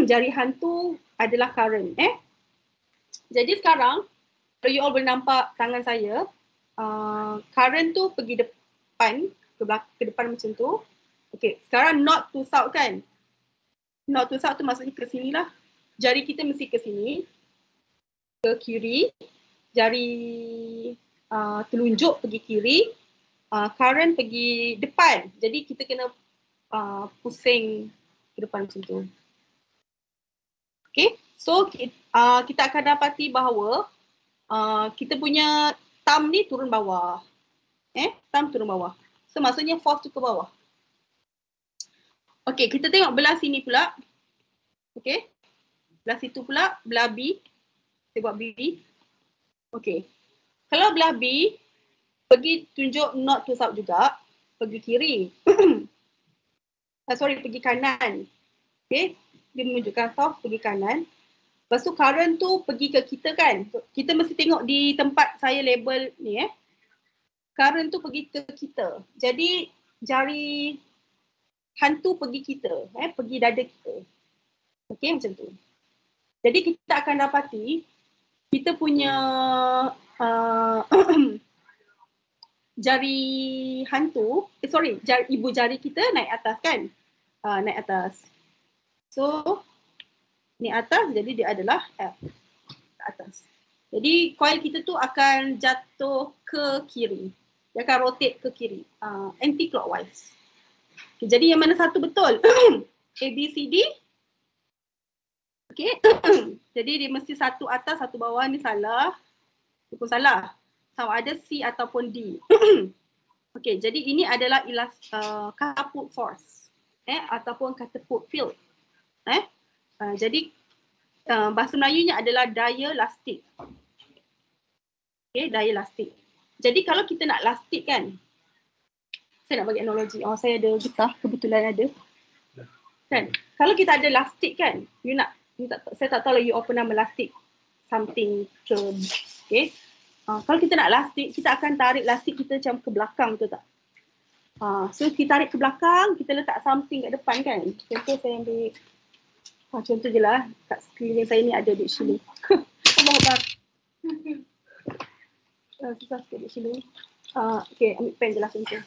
jari hantu adalah current. Jadi sekarang, kalau you all boleh nampak tangan saya, current tu pergi depan, ke depan macam tu. Okay, sekarang north to south kan? North to south tu maksudnya ke sini lah. Jari kita mesti ke sini, ke kiri, jari telunjuk pergi kiri, current pergi depan. Jadi kita kena pusing ke depan macam tu. Okay, so kita akan dapati bahawa kita punya thumb ni turun bawah. Thumb turun bawah. So maksudnya force tu ke bawah. Okay, kita tengok belah sini pula. Okay, belah situ pula, belah B. Saya buat B. Okay, kalau belah B, pergi tunjuk north to south juga, pergi kiri. Pergi kanan. Okay, dia menunjukkan south, pergi kanan. Lepas tu current tu pergi ke kita kan. Kita mesti tengok di tempat saya label ni current tu pergi ke kita. Jadi jari hantu pergi kita, pergi dada kita. Okay, macam tu. Jadi kita akan dapati kita punya jari hantu, ibu jari kita naik atas kan? Naik atas. So, ni atas, jadi dia adalah F. Atas. Jadi coil kita tu akan jatuh ke kiri. Dia akan rotate ke kiri. Anti-clockwise. Okay, jadi yang mana satu betul? A, B, C, D. Okay. Jadi dia mesti satu atas, satu bawah. Ni salah. Itu pun salah. Sama ada C ataupun D. Okay, jadi ini adalah catapult force. Ataupun catapult field. Jadi bahasa Melayunya adalah daya lastik. Okay, daya lastik. Jadi kalau kita nak lastik kan, saya nak bagi analogi. Saya ada getah, kebetulan ada. Kan? Kalau kita ada lastik kan, saya tak tahu lah you all pernah melastik something ke, okay. Kalau kita nak lastik, kita akan tarik lastik kita macam ke belakang, betul tak? So kita tarik ke belakang, kita letak something kat depan kan. Contoh saya ambil, contoh je lah, kat sekeliling saya ni ada dictionary. Allah Akbar. Susah sikit dictionary. Okay, ambil pen je lah contoh.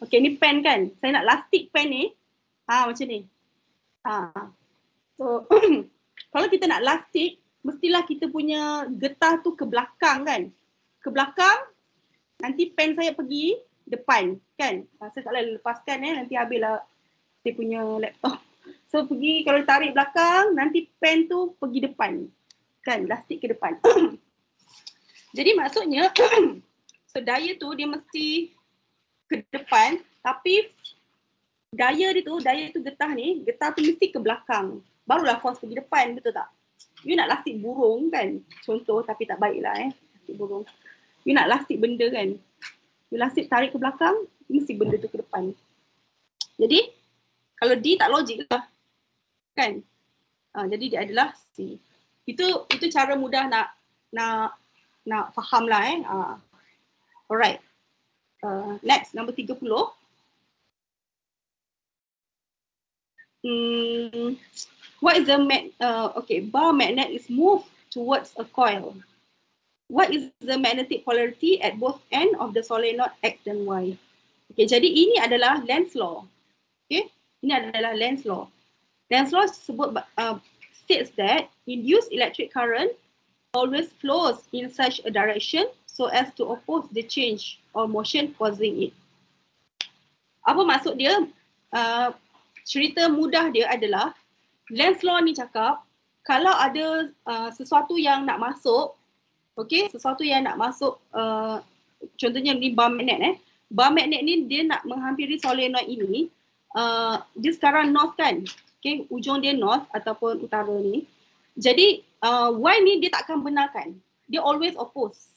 Okay, ni pen kan. Saya nak lastik pen ni. Macam ni. So, kalau kita nak lastik, mestilah kita punya getah tu ke belakang kan. Ke belakang, nanti pen saya pergi depan kan. Saya tak boleh lepaskan nanti habislah saya punya laptop. So pergi, kalau tarik belakang, nanti pen tu pergi depan. Kan, elastik ke depan. Jadi maksudnya, so daya tu dia mesti ke depan, tapi daya tu getah ni, getah tu mesti ke belakang. Barulah force pergi depan, betul tak? You nak lastik burung kan, contoh tapi tak baiklah lastik burung. You nak lastik benda kan, you lastik tarik ke belakang, mesti benda tu ke depan. Jadi, kalau D tak logik lah. Kan? Jadi dia adalah C. Itu cara mudah nak faham lah Alright. Next, nombor 30. What is the bar magnet is moved towards a coil. What is the magnetic polarity at both end of the solenoid X dan Y? Okay, jadi ini adalah Lenz law. Okay, ini adalah Lenz law. Lenz law states that induced electric current always flows in such a direction so as to oppose the change or motion causing it. Apa maksud dia? Cerita mudah dia adalah Lenz law ni cakap kalau ada sesuatu yang nak masuk, sesuatu yang nak masuk, contohnya ni bar magnet bar magnet ni dia nak menghampiri solenoid ini, dia sekarang north kan, ujung dia north ataupun utara ni. Jadi Y ni dia takkan benarkan, dia always oppose.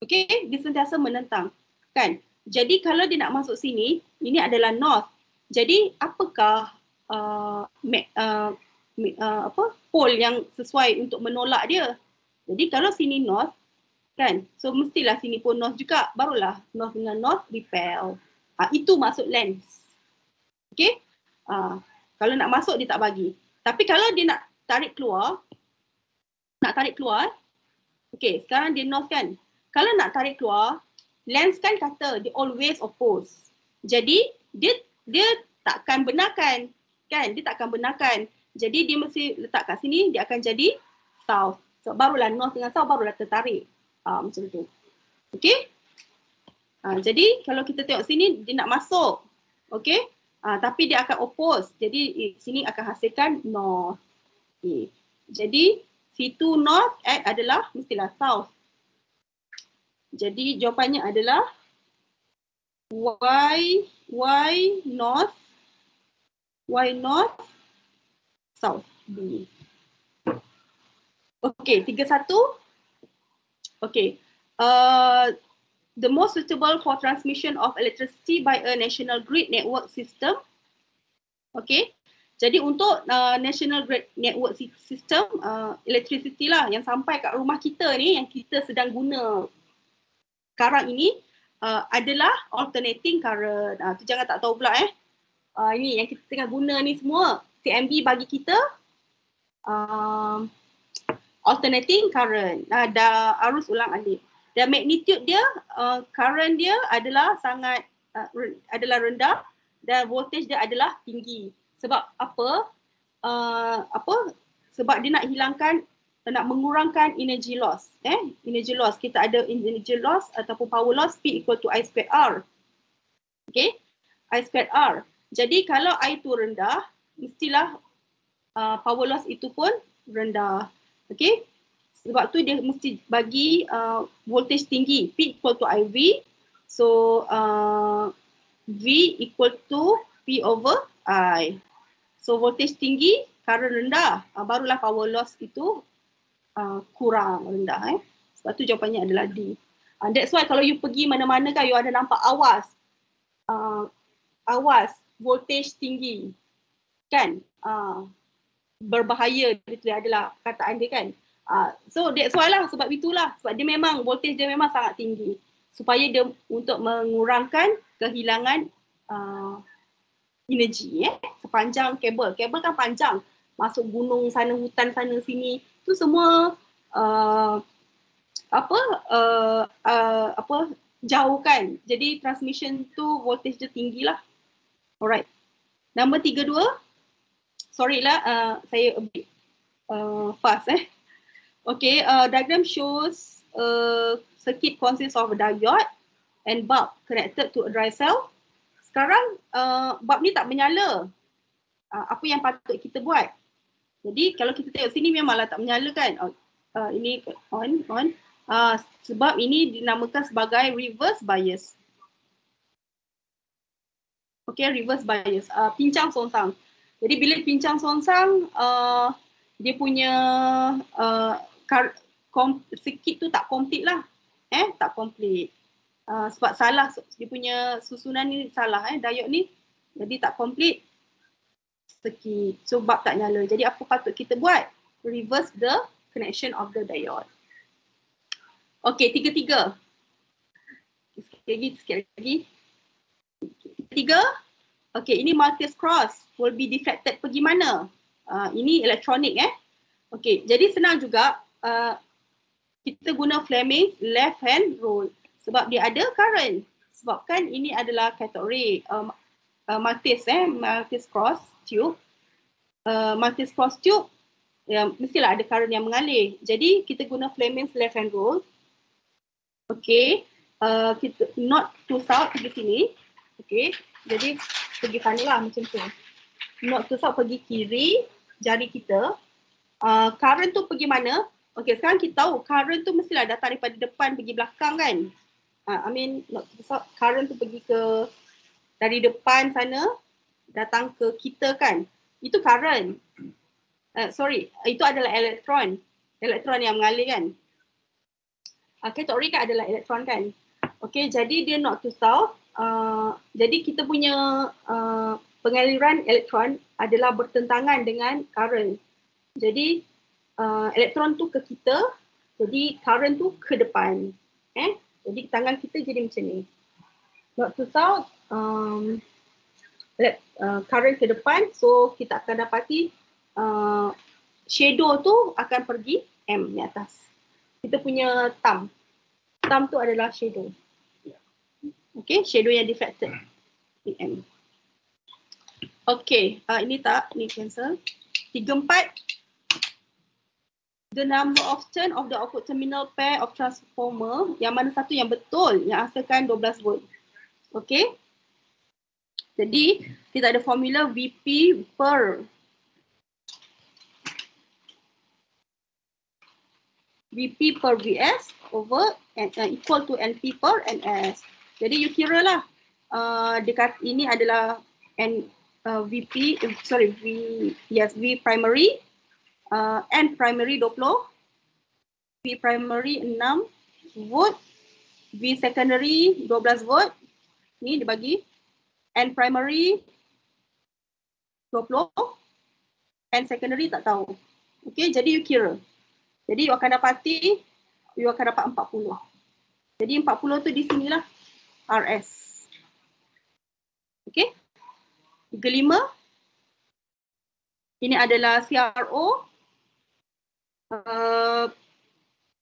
Dia sentiasa menentang kan. Jadi kalau dia nak masuk sini, ini adalah north. Jadi apakah pole yang sesuai untuk menolak dia? Jadi kalau sini north kan, so mestilah sini pun north juga, barulah north dengan north repel. Itu maksud Lenz. Kalau nak masuk dia tak bagi. Tapi kalau dia nak tarik keluar, sekarang dia north kan. Kalau nak tarik keluar, Lenz kan kata dia always oppose. Jadi dia takkan benarkan kan, dia takkan benarkan. Jadi dia mesti letak kat sini, dia akan jadi south. So barulah north dengan south barulah tertarik. Macam tu. Jadi kalau kita tengok sini dia nak masuk. Tapi dia akan oppose. Jadi sini akan hasilkan north. Jadi C2 north adalah mestilah south. Jadi jawapannya adalah Y north south B. 31. The most suitable for transmission of electricity by a national grid network system. Jadi untuk national grid network system, electricity lah yang sampai kat rumah kita ni, yang kita sedang guna sekarang ini, adalah alternating current. Tu jangan tak tahu pula ini yang kita tengah guna ni semua, CMB bagi kita alternating current. Dah arus ulang alik. Dan magnitude dia, current dia adalah sangat adalah rendah dan voltage dia adalah tinggi. Sebab apa? Sebab dia nak hilangkan, nak mengurangkan energy loss. Energy loss, kita ada energy loss ataupun power loss, P equal to I squared R. I squared R. Jadi kalau I itu rendah, mestilah power loss itu pun rendah. Sebab tu dia mesti bagi voltage tinggi, P equal to IV. So V equal to P over I. So voltage tinggi, current rendah, barulah power loss itu kurang rendah. Sebab tu jawapannya adalah D. That's why kalau you pergi mana-mana kan, you ada nampak awas voltage tinggi kan, berbahaya, itu adalah kataan dia kan. So that's why lah, sebab itulah, sebab dia memang voltage dia memang sangat tinggi supaya dia untuk mengurangkan kehilangan energi sepanjang kabel kan panjang, masuk gunung sana, hutan sana sini, tu semua jauh kan, jadi transmission tu voltage dia tinggi lah. Alright, nombor 32. Sorry lah, saya a bit fast diagram shows circuit consists of a diode and bulb connected to a dry cell. Sekarang bulb ni tak menyala. apa yang patut kita buat. Jadi kalau kita tengok sini memanglah tak menyala kan. Ini on. Sebab ini dinamakan sebagai reverse bias. Okay, reverse bias. Pincang songsang. Jadi bila pincang songsang, dia punya sikit tu tak complete lah. Tak complete. Sebab salah, dia punya susunan ni salah diode ni. Jadi tak complete. Sikit. Sebab tak nyala. Jadi apa patut kita buat? Reverse the connection of the diode. Okay, tiga. Sikit lagi. Tiga. Okay, ini Maltese cross will be deflected pergi mana? Ini elektronik Okay, jadi senang juga kita guna Fleming's left hand rule sebab dia ada current. Sebab kan ini adalah cathode ray Maltese cross tube. Maltese cross tube mestilah ada current yang mengalir. Jadi kita guna Fleming's left hand rule. Okay, kita north to south pergi sini. Okay, jadi pergi sana lah macam tu. North to south pergi kiri jari kita. Current tu pergi mana? Okay, sekarang kita tahu current tu mestilah datang daripada depan pergi belakang kan. North to south, current tu pergi ke dari depan sana datang ke kita kan. Itu current. Itu adalah elektron. Elektron yang mengalir kan. Cathode ray kan adalah elektron kan. Okay, jadi dia north to south. Jadi kita punya pengaliran elektron adalah bertentangan dengan current. Jadi elektron tu ke kita, jadi current tu ke depan. Jadi tangan kita jadi macam ni. North to south, current ke depan, so kita akan dapati shadow tu akan pergi M ni atas. Kita punya thumb tu adalah shadow. Okay, shadow yang deflected. M. Okay, ini cancel. 3, 4. The number of turn of the output terminal pair of transformer, yang mana satu yang betul, yang hasilkan 12 volt. Okay. Jadi, kita ada formula VP per VS over equal to NP per NS. Jadi you kira lah dekat ini adalah V primary, N primary 20, V primary 6 volt, V secondary 12 volt. Ni dibagi N primary 20, N secondary tak tahu. Okay, jadi you kira. Jadi you akan dapat 40. Jadi 40 tu di sinilah RS. Okay. 35. Ini adalah CRO.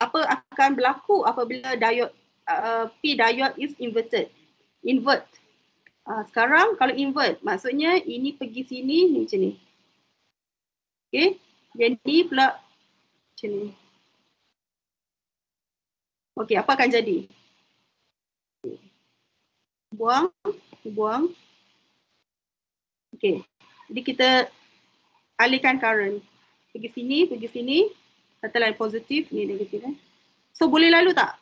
Apa akan berlaku apabila diode P diode is inverted? Invert. Sekarang kalau invert, maksudnya ini pergi sini ni macam ni. Okay. Jadi pula macam ni. Okay, apa akan jadi? Buang. Okay, jadi kita alihkan current. Pergi sini. Kata lain positif, ni negatif. So boleh lalu tak?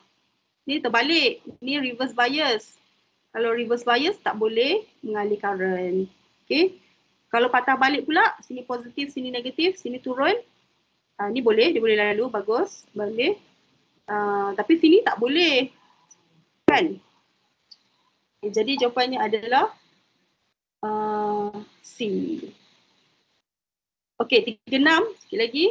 Ni terbalik, ni reverse bias. Kalau reverse bias tak boleh mengalih current. Okay, kalau patah balik pula, sini positif, sini negatif, sini turun. Ni boleh, dia boleh lalu, bagus, boleh. Tapi sini tak boleh. Kan? Jadi jawapannya adalah C. Okay, 36, sikit lagi.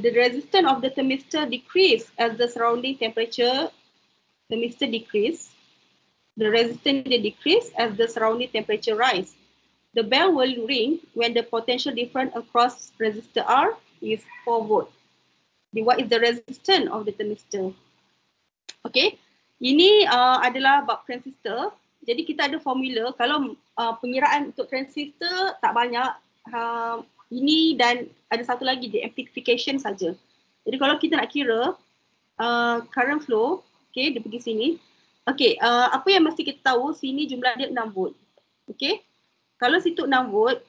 The resistance of the thermistor decrease as the surrounding temperature decrease. The resistance decrease as the surrounding temperature rise. The bell will ring when the potential difference across resistor R is 4 volt. What is the resistance of the thermistor? Okay, ini adalah bab transistor. Jadi kita ada formula, kalau pengiraan untuk transistor tak banyak, ini dan ada satu lagi, the amplification saja. Jadi kalau kita nak kira current flow, okay, dia pergi sini. Okay, apa yang mesti kita tahu, sini jumlah dia 6 volt. Okay, kalau situ 6 volt,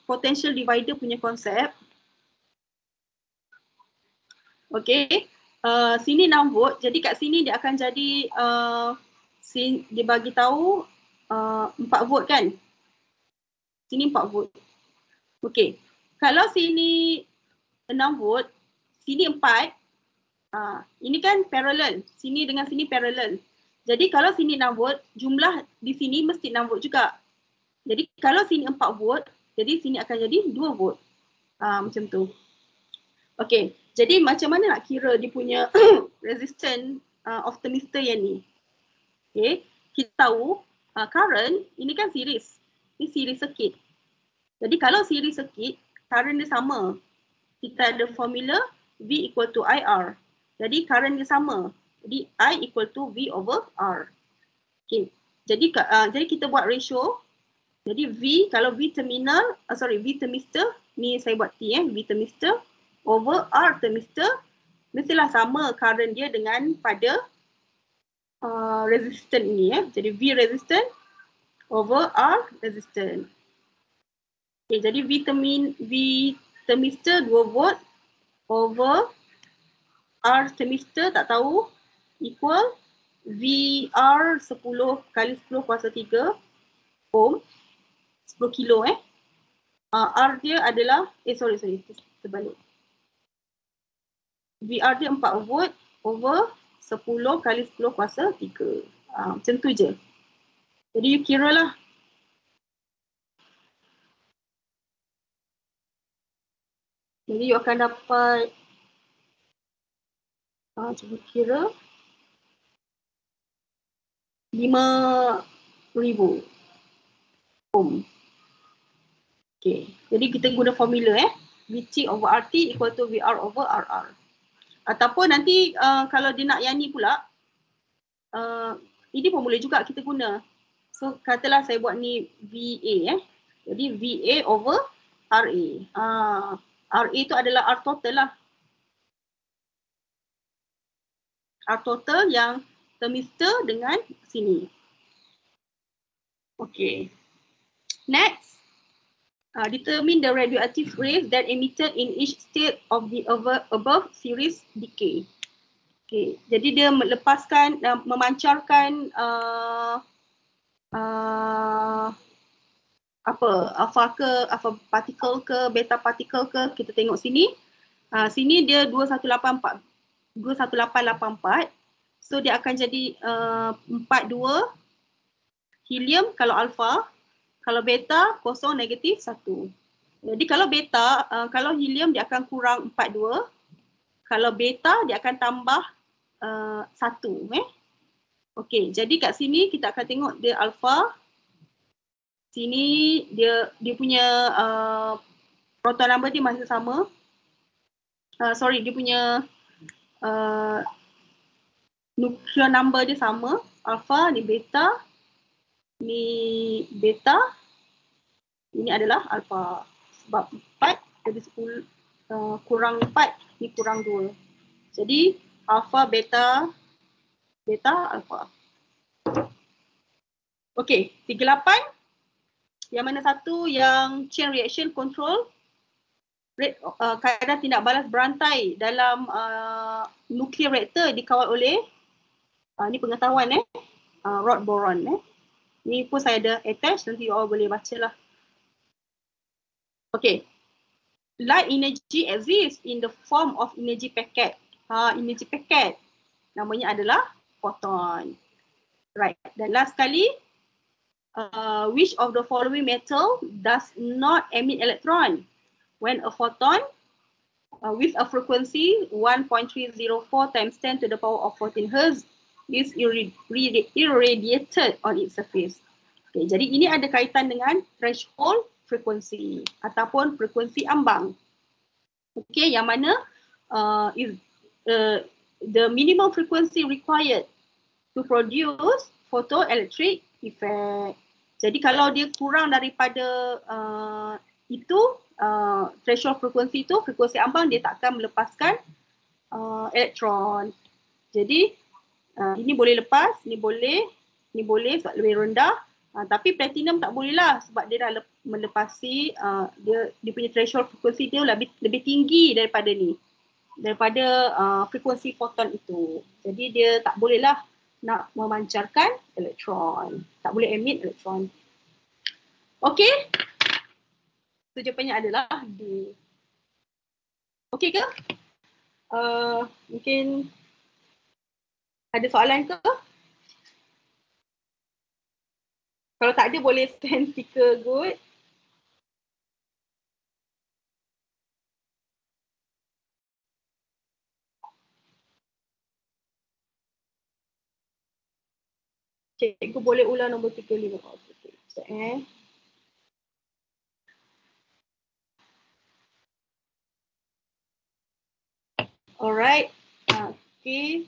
potential divider punya konsep. Okay, sini 6 volt, jadi kat sini dia akan jadi, dia bagi tahu 4 volt kan? Sini 4 volt. Okay, kalau sini 6 volt, sini 4, ini kan parallel, sini dengan sini parallel. Jadi kalau sini 6 volt, jumlah di sini mesti 6 volt juga. Jadi kalau sini 4 volt, jadi sini akan jadi 2 volt. Macam tu. Okay, jadi macam mana nak kira dia punya resistance of thermistor yang ni? Okay, kita tahu current, ini kan series. Ini series circuit. Jadi kalau series circuit, current dia sama. Kita ada formula V equal to IR. Jadi current dia sama. Jadi I equal to V over R. Okay, jadi kita buat ratio. Jadi V, kalau V terminal, V thermistor, ni saya buat T V thermistor over R thermistor, mestilah sama current dia dengan pada resistant ni Jadi V resistant over R resistant. Okay, jadi V thermistor 2 volt over R thermistor tak tahu equal VR 10 kali 10 kuasa 3 ohm, 10 kilo R dia adalah, terbalik. VR dia 4 volt over 10 kali 10 kuasa 3. Macam tu je. Jadi you kira lah. Jadi you akan dapat, cuba kira, 5,000 ohm. Okay, jadi kita guna formula VT over RT equal to VR over RR. Ataupun nanti kalau dia nak yang ni pula, ini pun boleh juga kita guna. So katalah saya buat ni VA Jadi VA over RA. RA tu adalah R total lah. R total yang thermistor dengan sini. Okay. Next. Determine the radioactive rays that emitted in each state of the above series decay. Okay, jadi dia melepaskan, memancarkan alpha ke, alpha particle ke, beta particle ke, kita tengok sini. Sini dia 21884. So dia akan jadi 42 helium kalau alpha. Kalau beta, kosong, negatif, 1. Jadi kalau beta, kalau helium dia akan kurang 42. Kalau beta dia akan tambah 1. Okey, jadi kat sini kita akan tengok dia alpha. Sini dia punya proton number dia masih sama. Dia punya nuclear number dia sama. Alpha, ni beta. Ni beta, ini adalah alpha. Sebab 4 jadi 10 kurang 4, ni kurang 2. Jadi alpha, beta, alpha. Okey, 38. Yang mana satu yang chain reaction control rate, kadar tindak balas berantai dalam nuclear reactor dikawal oleh ni pengetahuan rod boron Ni pun saya ada attach, nanti you all boleh baca lah. Okay. Light energy exists in the form of energy packet. Energy packet namanya adalah photon. Right. Dan last sekali, which of the following metal does not emit electron? When a photon with a frequency 1.304 times 10 to the power of 14 Hz is irradiated on its surface. Okay, jadi ini ada kaitan dengan threshold frequency ataupun frekuensi ambang. Okay, yang mana is the minimum frequency required to produce photoelectric effect. Jadi kalau dia kurang daripada itu threshold frekuensi itu, frekuensi ambang, dia tak akan melepaskan elektron. Jadi ini boleh lepas, ni boleh sebab lebih rendah. Tapi platinum tak boleh lah sebab dia dah melepasi dia punya threshold frekuensi dia lebih tinggi daripada ni. Daripada frekuensi foton itu. Jadi dia tak boleh lah nak memancarkan elektron. Tak boleh emit elektron. Okey? So jawapannya adalah D. Okey ke? Mungkin ada soalan ke? Kalau tak ada boleh send stiker good. Cikgu boleh ulang nombor 35. Okay. Sekejap Alright. Okay.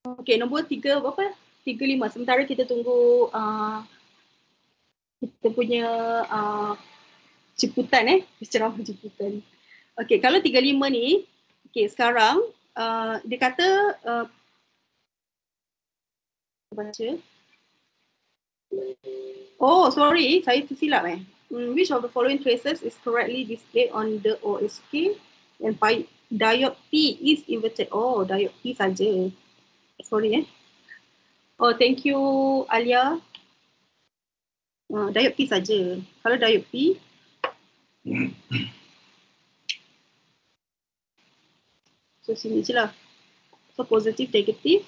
Okay, nombor 3 berapa? 35. Sementara kita tunggu kita punya jemputan ceramah jemputan. Okay, kalau 35 ni, okay, sekarang dia kata baca. Oh, sorry, saya tersilap Which of the following traces is correctly displayed on the OSK and diode P is inverted? Oh, diode P saja. Sorry Oh, thank you Alia. Diode P saja. Kalau diode P so sini je lah. So positif, negatif.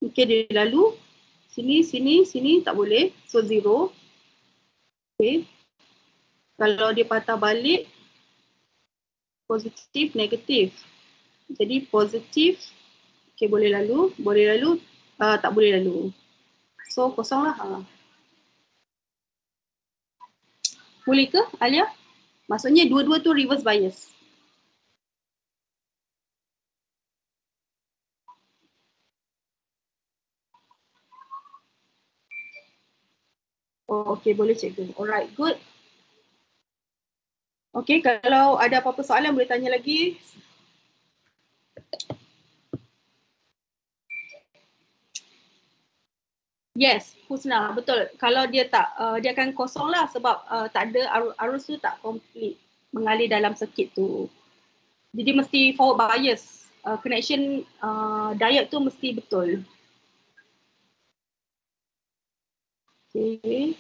Okay, dia lalu sini, sini, sini tak boleh. So 0. Okay. Kalau dia patah balik positif, negatif. Jadi positif, okay, boleh lalu, tak boleh lalu. So kosong lah. Boleh ke Alia? Maksudnya dua-dua tu reverse bias. Oh, okay, boleh cikgu. Alright, good. Okay, kalau ada apa-apa soalan boleh tanya lagi. Yes, Husna, betul. Kalau dia tak, dia akan kosong lah sebab tak ada arus tu tak complete mengalir dalam circuit tu. Jadi mesti forward bias. Connection diode tu mesti betul. Okay.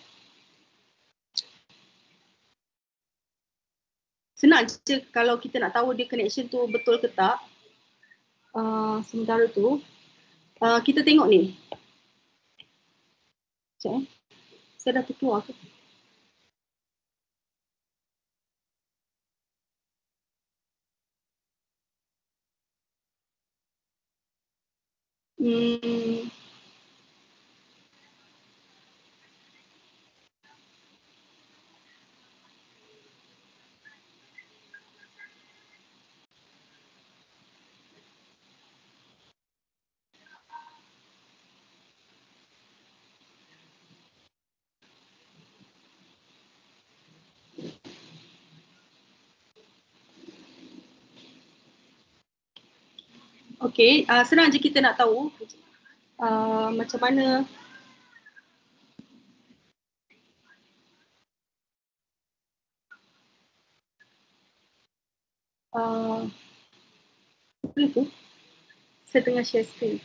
Senang je kalau kita nak tahu dia connection tu betul ke tak. Sementara tu, kita tengok ni. Sekejap Saya dah terkeluar ke? Okay, senang je kita nak tahu macam mana apa tu? Saya tengah share screen.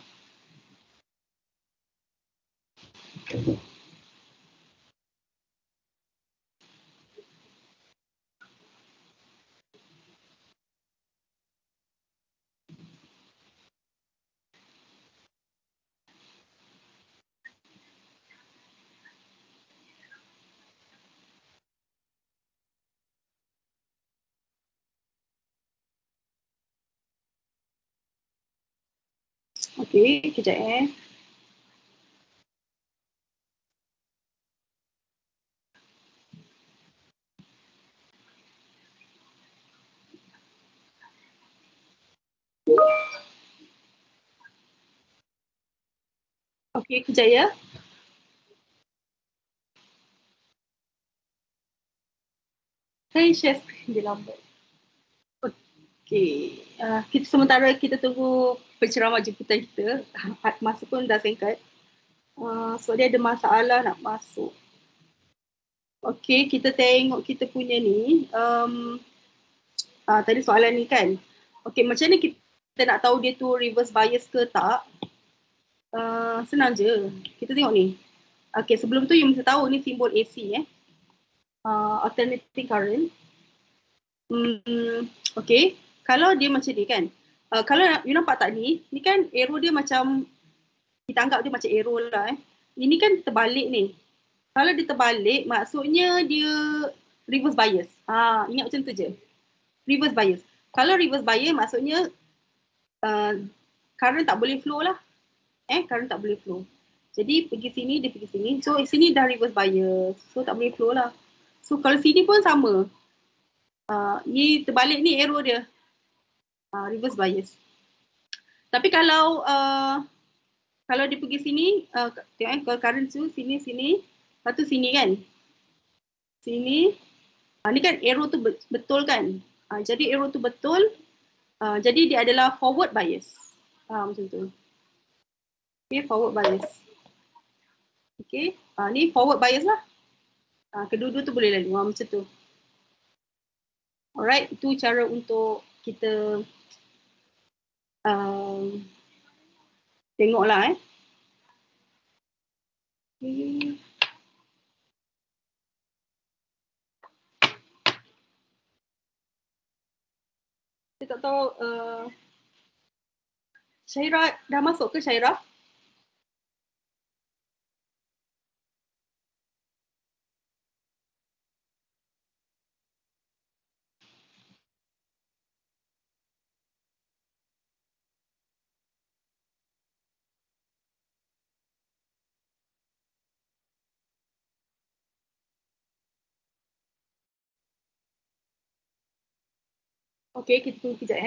Okay, kejap Okay, kejap ya. Saya share screen dia lambat. Okay. Kita sementara kita tunggu penceramah jemputan kita. Masa pun dah singkat. So dia ada masalah nak masuk. Okay, kita tengok kita punya ni. Tadi soalan ni kan. Okay, macam mana kita nak tahu dia tu reverse bias ke tak? Senang je. Kita tengok ni. Okay, sebelum tu you mesti tahu ni simbol AC alternating current. Okay, kalau dia macam ni kan. Kalau you nampak tak ni kan arrow dia macam, kita anggap dia macam arrow lah Ini kan terbalik ni. Kalau dia terbalik, maksudnya dia reverse bias. Ingat macam tu je. Reverse bias. Kalau reverse bias, maksudnya current tak boleh flow lah. Current tak boleh flow. Jadi pergi sini, dia pergi sini. So sini dah reverse bias. So tak boleh flow lah. So kalau sini pun sama. Ni terbalik ni arrow dia. Reverse bias. Tapi kalau dia pergi sini, tengok kalau current tu sini, lepas tu sini kan. Sini. Ni kan arrow tu betul kan. Jadi arrow tu betul. Jadi dia adalah forward bias. Macam tu. Okay, forward bias. Okay, ni forward bias lah. Kedua-dua tu boleh lalu. Macam tu. Alright, itu cara untuk kita tengoklah Okay. Saya tak tahu Syairah dah masuk ke Syairah? Okay, kita tunggu kejap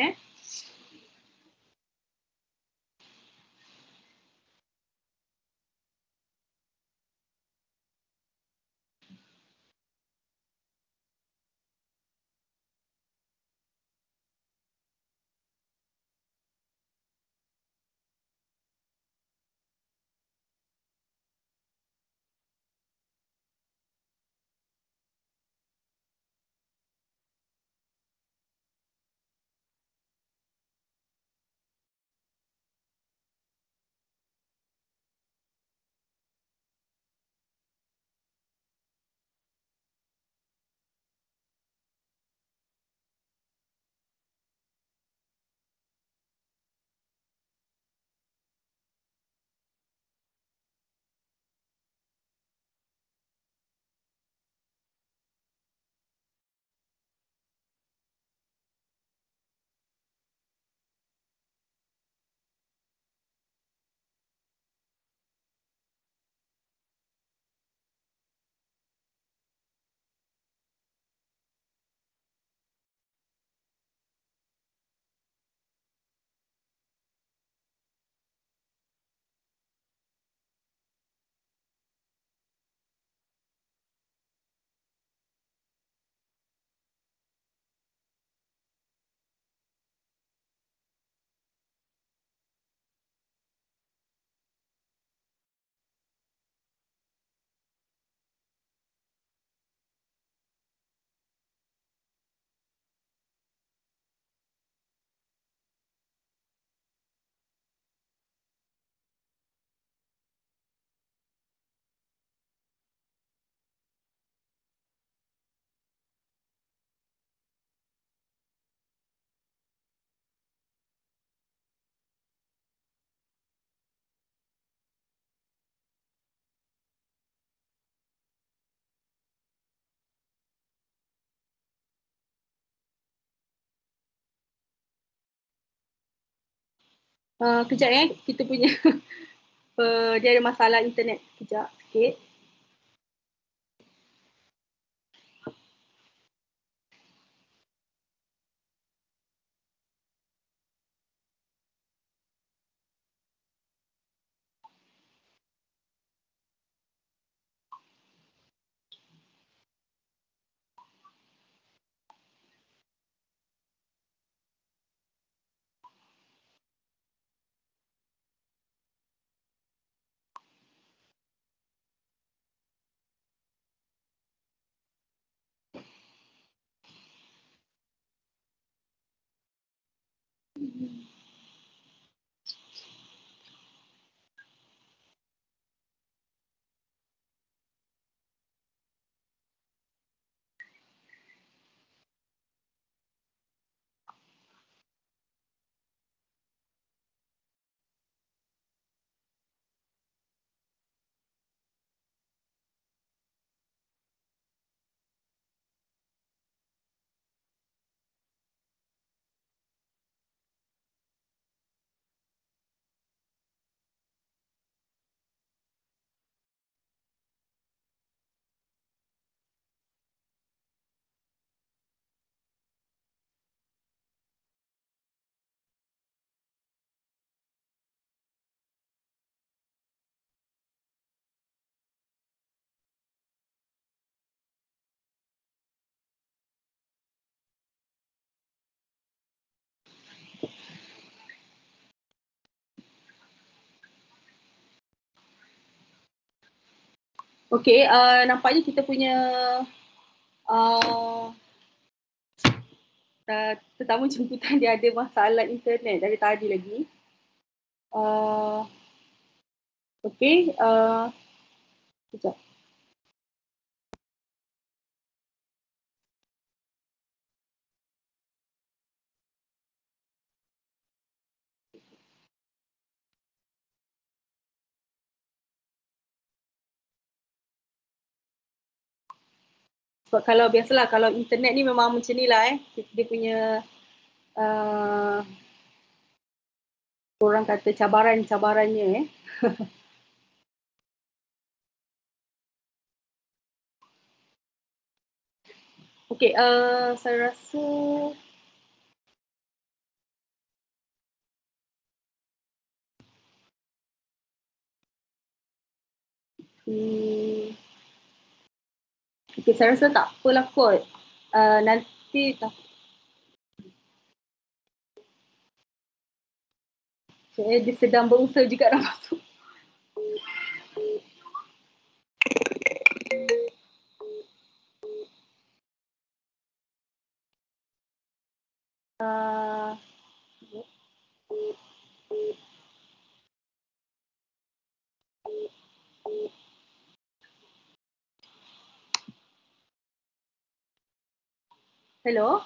Kejap kita punya dia ada masalah internet. Kejap sikit. Okey, nampaknya kita punya tetamu jemputan dia ada masalah internet dari tadi lagi. Okey, sekejap. Sebab kalau biasalah, kalau internet ni memang macam ni lah dia punya orang kata cabaran-cabarannya Okey, saya rasa okay, saya rasa tak apalah kot. Nanti tak. Dia sedang berusaha juga nak masuk. Hello?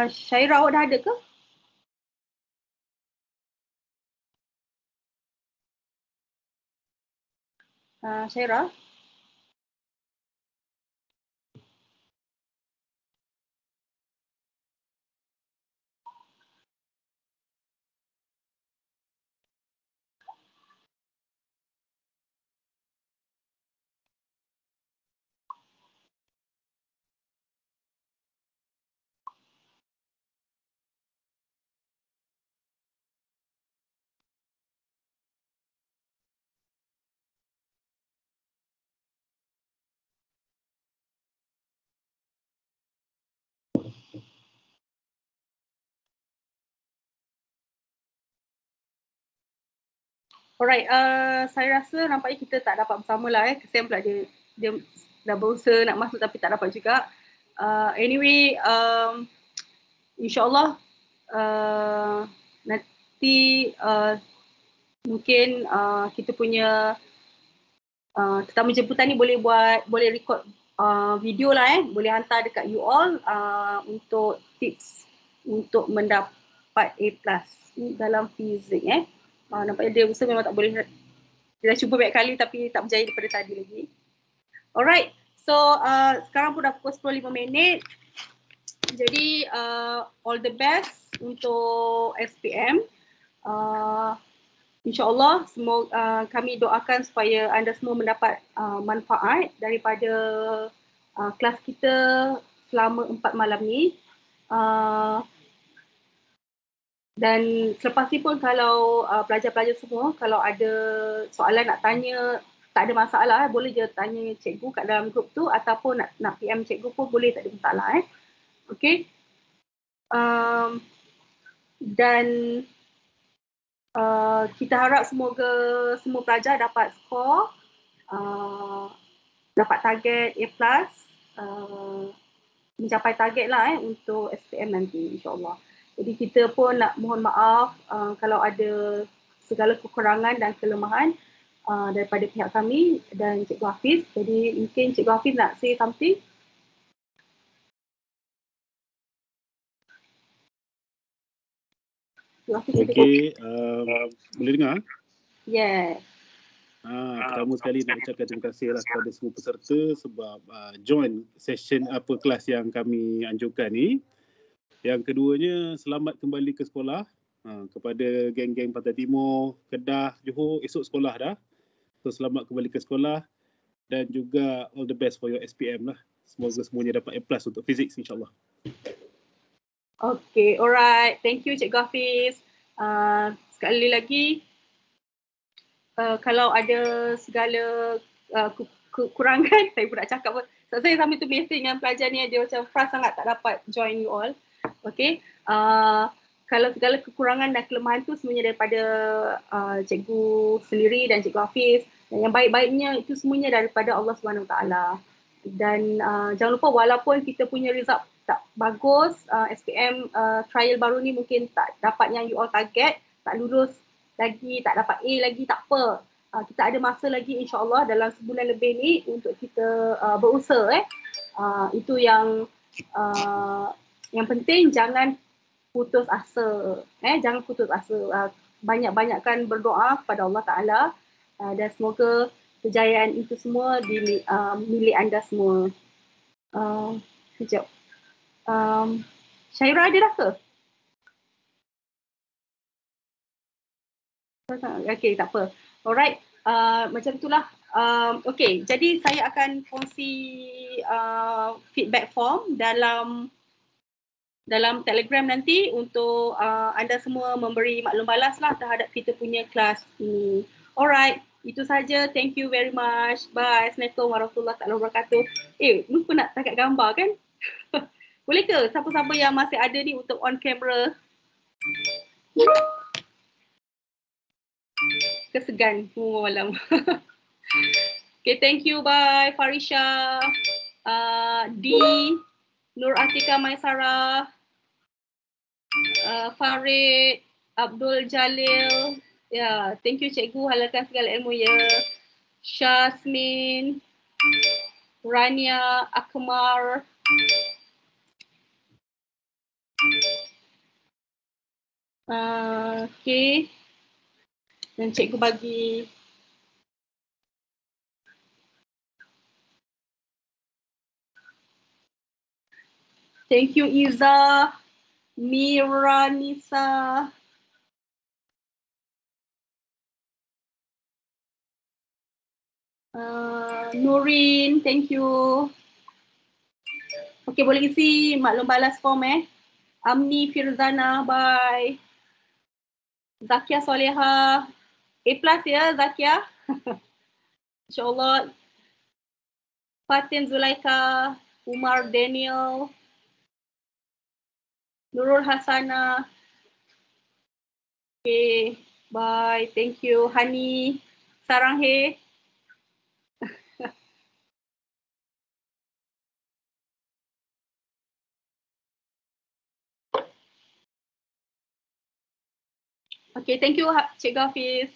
Syairah, awak dah ada ke? Syairah? Alright, saya rasa nampaknya kita tak dapat bersama lah kesian pula dia dah berusaha nak masuk tapi tak dapat juga. Anyway, InsyaAllah nanti mungkin kita punya tetamu jemputan ni boleh record video lah boleh hantar dekat you all untuk tips untuk mendapat A+ dalam fizik nampaknya dia usaha memang tak boleh. Dia dah cuba banyak kali tapi tak berjaya daripada tadi lagi. Alright, so sekarang pun dah pukul 10.05. Jadi all the best untuk SPM. InsyaAllah kami doakan supaya anda semua mendapat manfaat daripada kelas kita selama 4 malam ni. Dan selepas ni pun kalau pelajar-pelajar semua kalau ada soalan nak tanya, tak ada masalah boleh je tanya cikgu kat dalam grup tu ataupun nak PM cikgu pun boleh, tak ada masalah Okay. Dan kita harap semoga semua pelajar dapat skor, dapat target A+, mencapai target lah untuk SPM nanti insyaAllah. Jadi kita pun nak mohon maaf kalau ada segala kekurangan dan kelemahan daripada pihak kami dan Cikgu Hafiz. Jadi mungkin Cikgu Hafiz nak say something? Okey, boleh dengar? Yeah. Pertama sekali nak ucapkan terima kasih lah kepada semua peserta sebab join session kelas yang kami anjurkan ni. Yang keduanya, selamat kembali ke sekolah kepada geng-geng Pantai Timur, Kedah, Johor, esok sekolah dah. So selamat kembali ke sekolah dan juga all the best for your SPM lah. Semoga semuanya dapat A+ untuk fizik insyaAllah. Okay, alright. Thank you Cikgu Hafiz. Sekali lagi, kalau ada segala kekurangan, saya pun nak cakap pun. So, saya sambil tu mesej dengan pelajar ni, dia macam Fras sangat tak dapat join you all. Okay. Kalau segala kekurangan dan kelemahan tu semuanya daripada cikgu sendiri dan cikgu Hafiz. Dan yang baik-baiknya itu semuanya daripada Allah SWT. Dan jangan lupa walaupun kita punya result tak bagus, SPM trial baru ni mungkin tak dapat yang you all target, tak lulus lagi, tak dapat A lagi, tak apa. Kita ada masa lagi insyaAllah dalam sebulan lebih ni untuk kita berusaha. Itu yang penting, jangan putus asa. Jangan putus asa. Banyak-banyakkan berdoa kepada Allah Ta'ala dan semoga kejayaan itu semua milik anda semua. Sekejap. Syairah ada dah ke? Okay, tak apa. Alright, macam itulah. Okay, jadi saya akan kongsi feedback form dalam Telegram nanti untuk anda semua memberi maklum balas lah terhadap kita punya kelas ini. Alright, itu saja. Thank you very much. Bye. Assalamualaikum warahmatullahi wabarakatuh. Lupa nak tangkap gambar kan? Boleh ke siapa-siapa yang masih ada ni untuk on camera? Kesegan malam. Okay, thank you. Bye. Farisha, D, Nur Atika Maisara, Farid, Abdul Jalil. Ya, thank you cikgu, halalkan segala ilmu ya. Syasmin, Rania, Akmar. Okay. Dan cikgu bagi thank you Iza, Mira, Nisa. Nurin, thank you. Okay, boleh isi maklum balas form Amni Firzana, bye. Zakia Soleha, A+ ya Zakia. InsyaAllah. Fatin Zulaika, Umar Daniel, Nurul Hasana. Okay, bye. Thank you. Hani, Saranghe. Okay, thank you Cikgu Hafiz.